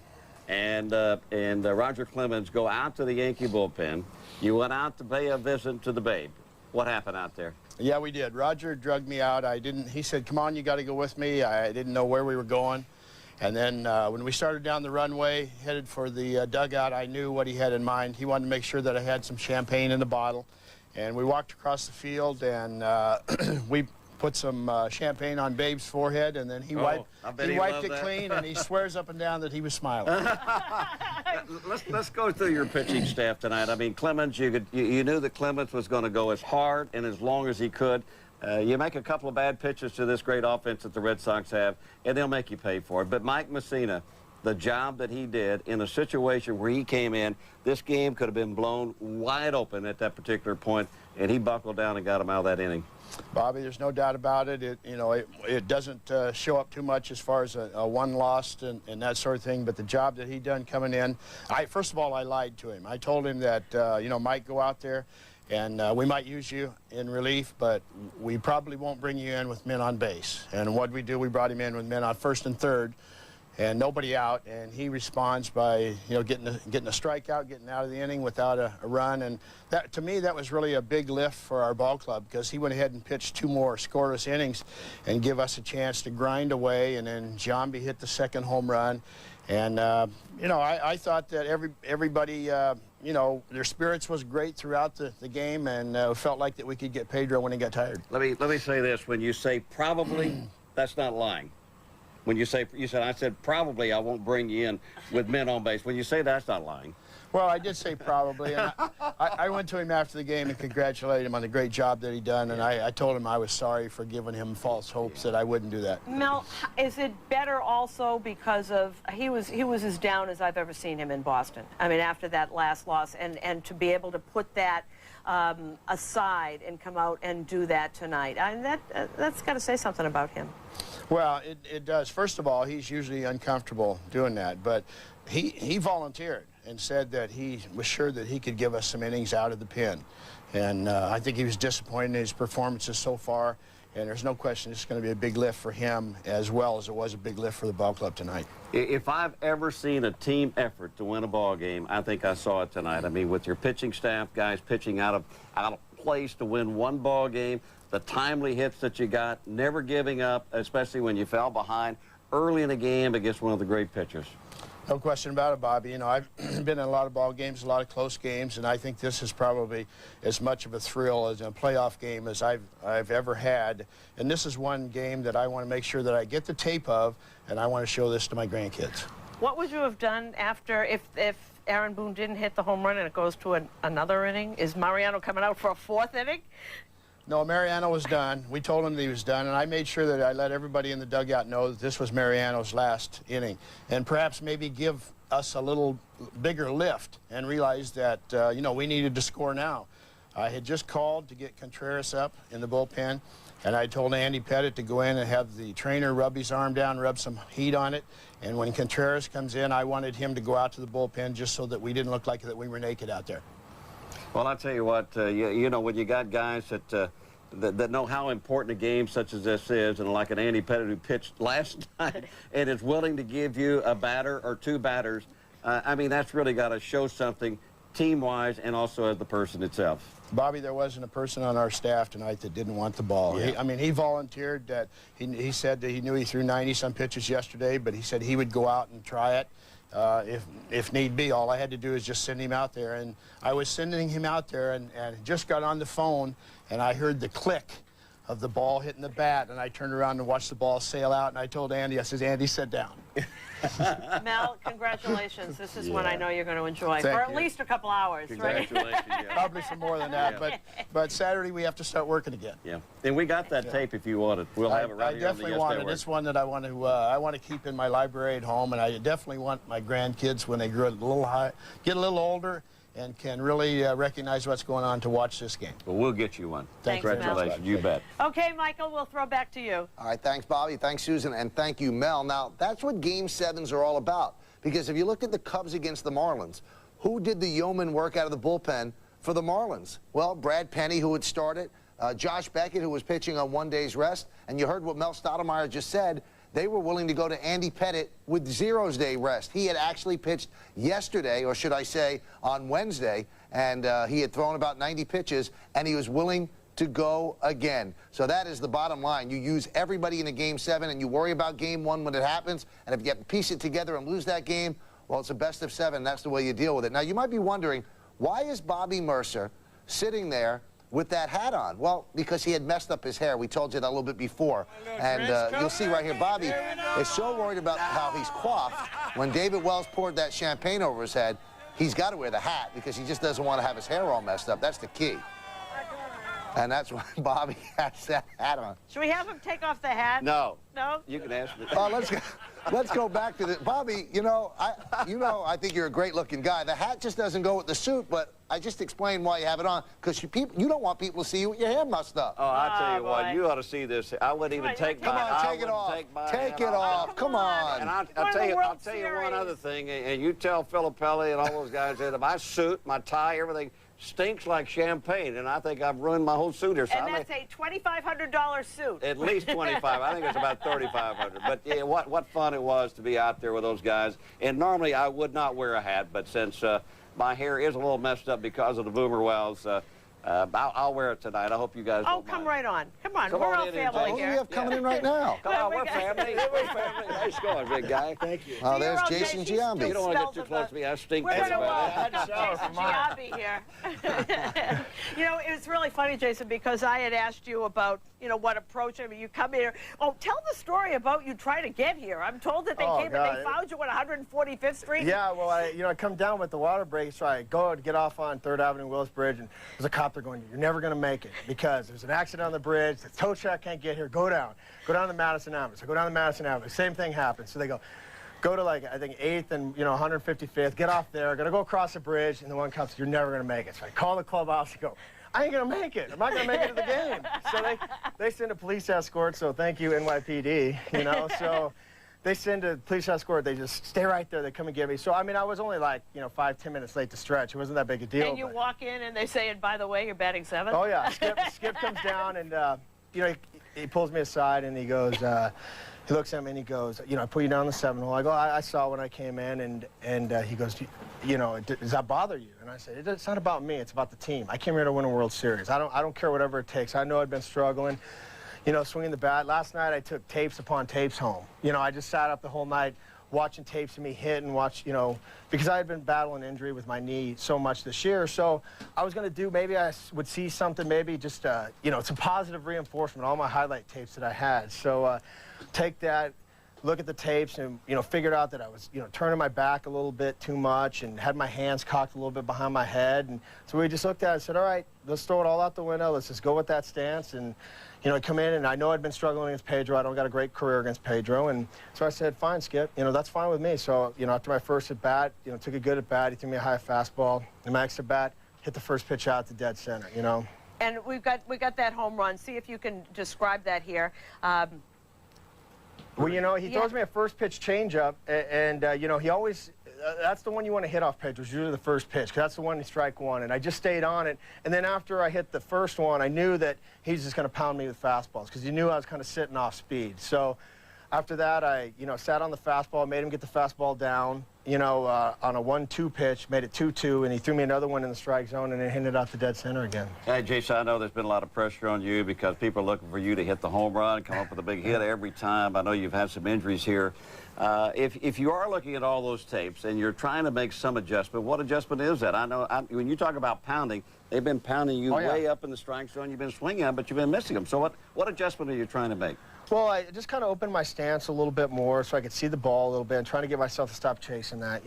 and Roger Clemens go out to the Yankee bullpen. You went out to pay a visit to the Babe. what happened out there. Yeah, we did. Roger drugged me out. He said, come on, you got to go with me. I didn't know where we were going. And then when we started down the runway, headed for the dugout, I knew what he had in mind. He wanted to make sure that I had some champagne in the bottle. And we walked across the field, and we put some champagne on Babe's forehead, and then he wiped it clean, and he swears up and down that he was smiling. Let's go through your pitching staff tonight. I mean, Clemens, you knew that Clemens was going to go as hard and as long as he could. You make a couple of bad pitches to this great offense that the Red Sox have, and they'll make you pay for it. But Mike Messina, the job that he did in a situation where he came in, this game could have been blown wide open at that particular point, and he buckled down and got him out of that inning. Bobby, there's no doubt about it. It doesn't show up too much as far as a one loss and that sort of thing, but the job that he done coming in, first of all, I lied to him. I told him that, Mike, go out there, and we might use you in relief, but we probably won't bring you in with men on base. And what we do, we brought him in with men on first and third, and nobody out, and he responds by getting a strikeout, getting out of the inning without a run. And that, to me, that was really a big lift for our ball club, because he went ahead and pitched 2 more scoreless innings and give us a chance to grind away. And then Jambi hit the second home run, and I thought that everybody their spirits was great throughout the game, and felt like that we could get Pedro when he got tired. Let me say this: when you say probably, that's not lying. When you said, I said probably I won't bring you in with men on base. When you say that's not lying. Well, I did say probably, and I went to him after the game and congratulated him on the great job that he done, and I told him I was sorry for giving him false hopes that I wouldn't do that. Mel, is it better also because of he was as down as I've ever seen him in Boston? I mean, after that last loss, and to be able to put that aside and come out and do that tonight, that's got to say something about him. Well, it does. First of all, he's usually uncomfortable doing that, but he volunteered and said that he was sure that he could give us some innings out of the pen. And I think he was disappointed in his performances so far, and there's no question it's going to be a big lift for him as well as it was a big lift for the ball club tonight. If I've ever seen a team effort to win a ball game, I think I saw it tonight. I mean, with your pitching staff, guys pitching out of place to win one ball game, the timely hits that you got, never giving up, especially when you fell behind early in the game against one of the great pitchers. No question about it, Bobby. I've been in a lot of ball games, a lot of close games, and I think this is probably as much of a thrill as a playoff game as I've ever had. And this is one game that I want to make sure that I get the tape of, and I want to show this to my grandkids. What would you have done after if Aaron Boone didn't hit the home run and it goes to another inning? Is Mariano coming out for a 4th inning? No, Mariano was done. We told him that he was done, and I made sure that I let everybody in the dugout know that this was Mariano's last inning, and perhaps maybe give us a little bigger lift and realize that, we needed to score now. I had just called to get Contreras up in the bullpen, and I told Andy Pettit to go in and have the trainer rub his arm down, rub some heat on it, and when Contreras comes in, I wanted him to go out to the bullpen just so that we didn't look like that we were naked out there. Well, I'll tell you what, when you got guys that know how important a game such as this is, and like an Andy Pettit who pitched last night and is willing to give you a batter or 2 batters, I mean, that's really got to show something team-wise and also as the person itself. Bobby, there wasn't a person on our staff tonight that didn't want the ball. Yeah. He volunteered that he said that he knew he threw 90-some pitches yesterday, but he said he would go out and try it. If need be. All I had to do is just send him out there, and I was sending him out there and just got on the phone, and I heard the click of the ball hitting the bat, and I turned around and watched the ball sail out, and I told Andy, I said, Andy, sit down. Mel, congratulations. This is one I know you're going to enjoy Thank for at you. least a couple hours, right? Probably for more than that, but Saturday we have to start working again. Yeah, and we got that tape if you want it. We'll have it right here on the definitely Yes want it. Network. It's one that I want to keep in my library at home, and I definitely want my grandkids when they get a little older, and can really recognize what's going on to watch this game. Well, we'll get you one. Thanks, Congratulations, Mel. you bet. Okay, Michael, we'll throw back to you. All right, thanks, Bobby. Thanks, Susan, and thank you, Mel. Now, that's what Game 7s are all about, because if you look at the Cubs against the Marlins, who did the yeoman work out of the bullpen for the Marlins? Well, Brad Penny, who had started, Josh Beckett, who was pitching on 1 day's rest, and you heard what Mel Stottlemyre just said. They were willing to go to Andy Pettit with 0 day rest. He had actually pitched yesterday, or should I say on Wednesday, and he had thrown about 90 pitches, and he was willing to go again. So that is the bottom line. You use everybody in a Game 7, and you worry about Game 1 when it happens. And if you piece it together and lose that game, well, it's a best of 7. That's the way you deal with it. Now, you might be wondering, why is Bobby Mercer sitting there with that hat on? Well, because he had messed up his hair. We told you that a little bit before. And you'll see right here, Bobby is so worried about how he's coiffed. When David Wells poured that champagne over his head, he's got to wear the hat because he just doesn't want to have his hair all messed up. That's the key. And that's why Bobby has that hat on. Should we have him take off the hat? No. No? You can ask me. Let's go back to the Bobby. I think you're a great-looking guy. The hat just doesn't go with the suit, but I just explained why you have it on because you don't want people to see you with your hair mussed up. Oh, I'll tell you what, you ought to see this. I wouldn't even take my. Come on, take it off. Take it off. Come on. And I'll tell you one other thing, and you tell Filippelli and all those guys that my suit, my tie, everything stinks like champagne, and I think I've ruined my whole suit here. So and that's a $2,500 suit. At least 25. I think it's about 3,500. But yeah, what fun it was to be out there with those guys. And normally I would not wear a hat, but since my hair is a little messed up because of the boomer wells, I'll wear it tonight. I hope you guys don't come mind. right on. Come on, Come we're on all in family Who here. do you have coming in right now? Come on, we're family. We're family. Nice going, big guy. Thank you. Oh, there's Jason Giambi. You don't want to get too close to me. I stink. We're going to bad. Jason Giambi here. It was really funny, Jason, because I had asked you about, what approach. I mean, you come here. Oh, tell the story about you trying to get here. I'm told that they came and they found you at 145th Street. Yeah, well, I come down with the water break, so I go to get off on 3rd Avenue, Willis Bridge, and there's a cop there going, you're never going to make it because there's an accident on the bridge. The tow truck can't get here. Go down. Go down to Madison Avenue. So I go down to Madison Avenue. Same thing happens. So they go to I think 8th and 155th. Get off there. Gonna go across the bridge, and the one cop says, you're never gonna make it. So I call the clubhouse and go, I ain't gonna make it. I'm not gonna make it to the game. So they send a police escort. So thank you NYPD. So they send a police escort. They just stay right there. They come and get me. So I mean, I was only 5-10 minutes late to stretch. It wasn't that big a deal. And you walk in and they say, and by the way, you're batting 7th. Oh yeah. Skip comes down and he pulls me aside and he goes. He looks at me and he goes, I put you down the 7 hole. I go, I saw when I came in, and he goes, does that bother you? And I said, it's not about me, it's about the team. I came here to win a World Series. I don't care whatever it takes. I know I've been struggling, swinging the bat. Last night I took tapes upon tapes home. I just sat up the whole night watching tapes of me hit and watch, because I had been battling injury with my knee so much this year. So I was going to do, maybe I would see something, maybe just, it's a positive reinforcement, all my highlight tapes that I had. So take that, look at the tapes and, figured out that I was, turning my back a little bit too much and had my hands cocked a little bit behind my head. And so we just looked at it and said, all right, let's throw it all out the window. Let's just go with that stance. And, I come in and I know I'd been struggling against Pedro. I don't got a great career against Pedro. And so I said, fine, Skip, that's fine with me. So, after my first at bat, took a good at bat. He threw me a high fastball. The next at bat, hit the first pitch out to dead center, And we got that home run. See if you can describe that here. Well, he throws me a first pitch changeup, and he always, that's the one you want to hit off Pedro's usually the first pitch, because that's the one in strike one, and I just stayed on it. And then after I hit the first one, I knew that he's just going to pound me with fastballs, because he knew I was kind of sitting off speed. So after that, I, sat on the fastball, made him get the fastball down, on a 1-2 pitch, made it 2-2, and he threw me another one in the strike zone and then hit it out to dead center again. Hey, Jason, I know there's been a lot of pressure on you because people are looking for you to hit the home run, come up with a big hit every time. I know you've had some injuries here. If you are looking at all those tapes and you're trying to make some adjustment, what adjustment is that? I know when you talk about pounding, they've been pounding you way up in the strike zone. You've been swinging them, but you've been missing them. So what adjustment are you trying to make? Well, I just kind of opened my stance a little bit more so I could see the ball a little bit and trying to get myself to stop chasing that.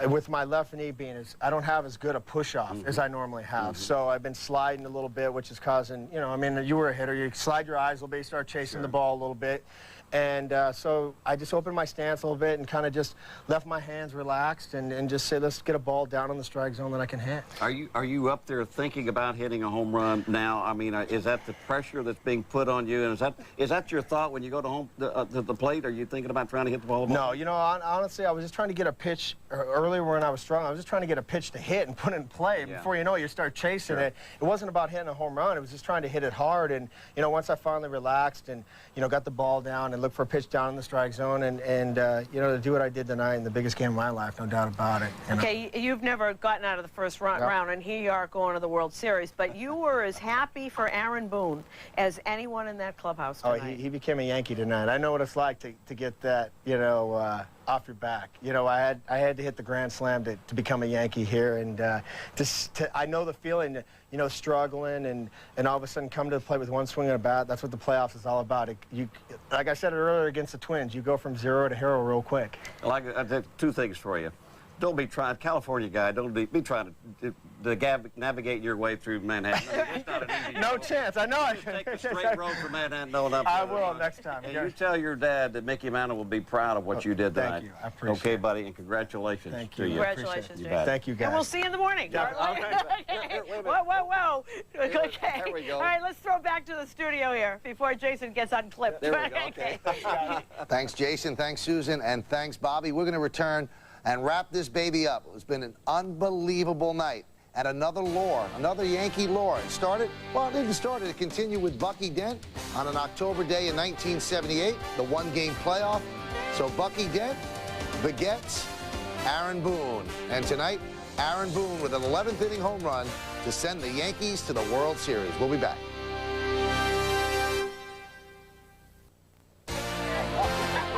With my left knee being I don't have as good a push-off as I normally have. So I've been sliding a little bit, which is causing, you were a hitter. You slide your eyes a little bit, you start chasing the ball a little bit. And so I just opened my stance a little bit and kind of just left my hands relaxed and just say, let's get a ball down in the strike zone that I can hit. Are you up there thinking about hitting a home run now? I mean, is that the pressure that's being put on you? And is that your thought when you go to the plate? Are you thinking about trying to hit the ball? No, honestly, I was just trying to get a pitch earlier when I was strong. I was just trying to get a pitch to hit and put in play. Yeah. Before you know it, you start chasing it. It wasn't about hitting a home run. It was just trying to hit it hard. And, once I finally relaxed and, got the ball down and look for a pitch down in the strike zone, and you know, to do what I did tonight in the biggest game of my life, no doubt about it. Okay, you've never gotten out of the first round, and here you are going to the World Series, but you were as happy for Aaron Boone as anyone in that clubhouse tonight. Oh, he became a Yankee tonight. I know what it's like to get that, you know, off your back. You know, I had to hit the grand slam to become a Yankee here, and I know the feeling, you know, struggling and all of a sudden come to the plate with one swing and a bat. That's what the playoffs is all about. Like I said earlier against the Twins, you go from 0 to hero real quick. Well, I have two things for you. Don't be trying, California guy, don't be trying to navigate your way through Manhattan. I mean, it's not an easy No road. chance. I know. Take the straight road from Manhattan on up. I will next time. And you tell your dad that Mickey Mantle will be proud of what you did tonight. Thank you. I appreciate it. Okay, buddy, and congratulations to you. Congratulations, You Jason. bet. Thank you, guys. And we'll see you in the morning. Yeah. Whoa. Okay. There we go. All right, let's throw back to the studio here before Jason gets unclipped. There we go. Okay. Thanks, Jason. Thanks, Susan. And thanks, Bobby. We're going to return and wrap this baby up. It's been an unbelievable night. And another Yankee lore. It started, well, it didn't start. It continued with Bucky Dent on an October day in 1978, the one-game playoff. So Bucky Dent begets Aaron Boone. And tonight, Aaron Boone with an 11th inning home run to send the Yankees to the World Series. We'll be back.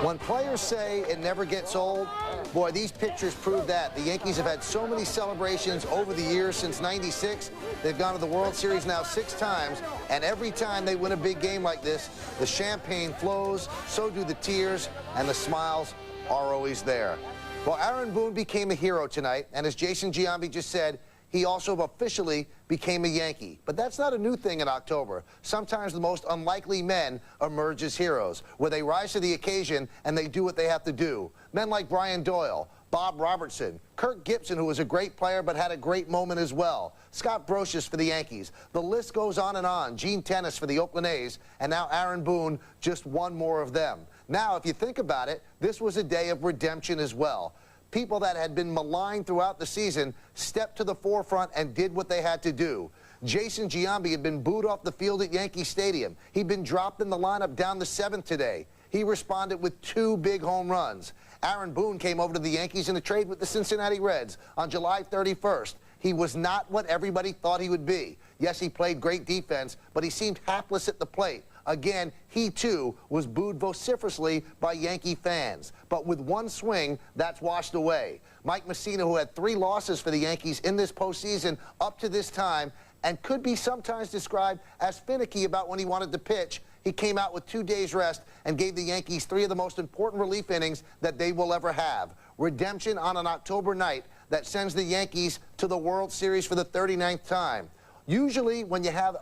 When players say it never gets old, boy, these pictures prove that. The Yankees have had so many celebrations over the years since '96. They've gone to the World Series now 6 times, and every time they win a big game like this, the champagne flows, so do the tears, and the smiles are always there. Well, Aaron Boone became a hero tonight, and as Jason Giambi just said, he also officially became a Yankee. But that's not a new thing in October. Sometimes the most unlikely men emerge as heroes, where they rise to the occasion and they do what they have to do. Men like Brian Doyle, Bob Robertson, Kirk Gibson, who was a great player but had a great moment as well, Scott Brosius for the Yankees. The list goes on and on. Gene Tennis for the Oakland A's, and now Aaron Boone, just one more of them. Now, if you think about it, this was a day of redemption as well. People that had been maligned throughout the season stepped to the forefront and did what they had to do. Jason Giambi had been booed off the field at Yankee Stadium. He'd been dropped in the lineup down the 7th today. He responded with 2 big home runs. Aaron Boone came over to the Yankees in a trade with the Cincinnati Reds on July 31st. He was not what everybody thought he would be. Yes, he played great defense, but he seemed hapless at the plate. Again, he too was booed vociferously by Yankee fans. But with one swing, that's washed away. Mike Mussina, who had 3 losses for the Yankees in this postseason up to this time, and could be sometimes described as finicky about when he wanted to pitch, he came out with 2 days rest and gave the Yankees 3 of the most important relief innings that they will ever have. Redemption on an October night that sends the Yankees to the World Series for the 39th time. Usually when you have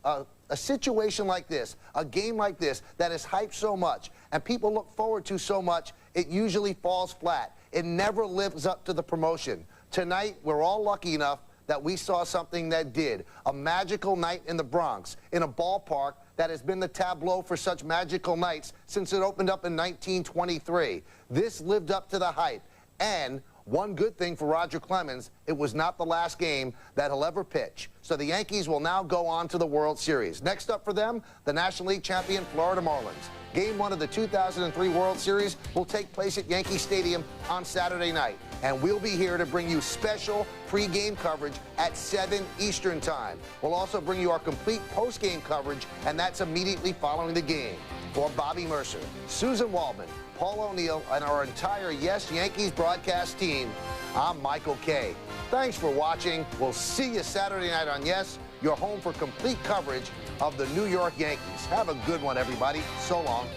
a situation like this, a game like this that is hyped so much and people look forward to so much, it usually falls flat. It never lives up to the promotion. Tonight, we're all lucky enough that we saw something that did. A magical night in the Bronx, in a ballpark that has been the tableau for such magical nights since it opened up in 1923. This lived up to the hype. And one good thing for Roger Clemens, it was not the last game that he'll ever pitch. So the Yankees will now go on to the World Series. Next up for them, the National League champion Florida Marlins. Game 1 of the 2003 World Series will take place at Yankee Stadium on Saturday night. And we'll be here to bring you special pre-game coverage at 7 Eastern Time. We'll also bring you our complete post-game coverage, and that's immediately following the game. For Bobby Mercer, Susan Waldman, Paul O'Neill, and our entire Yes Yankees broadcast team, I'm Michael Kay. Thanks for watching. We'll see you Saturday night on Yes, your home for complete coverage of the New York Yankees. Have a good one, everybody. So long.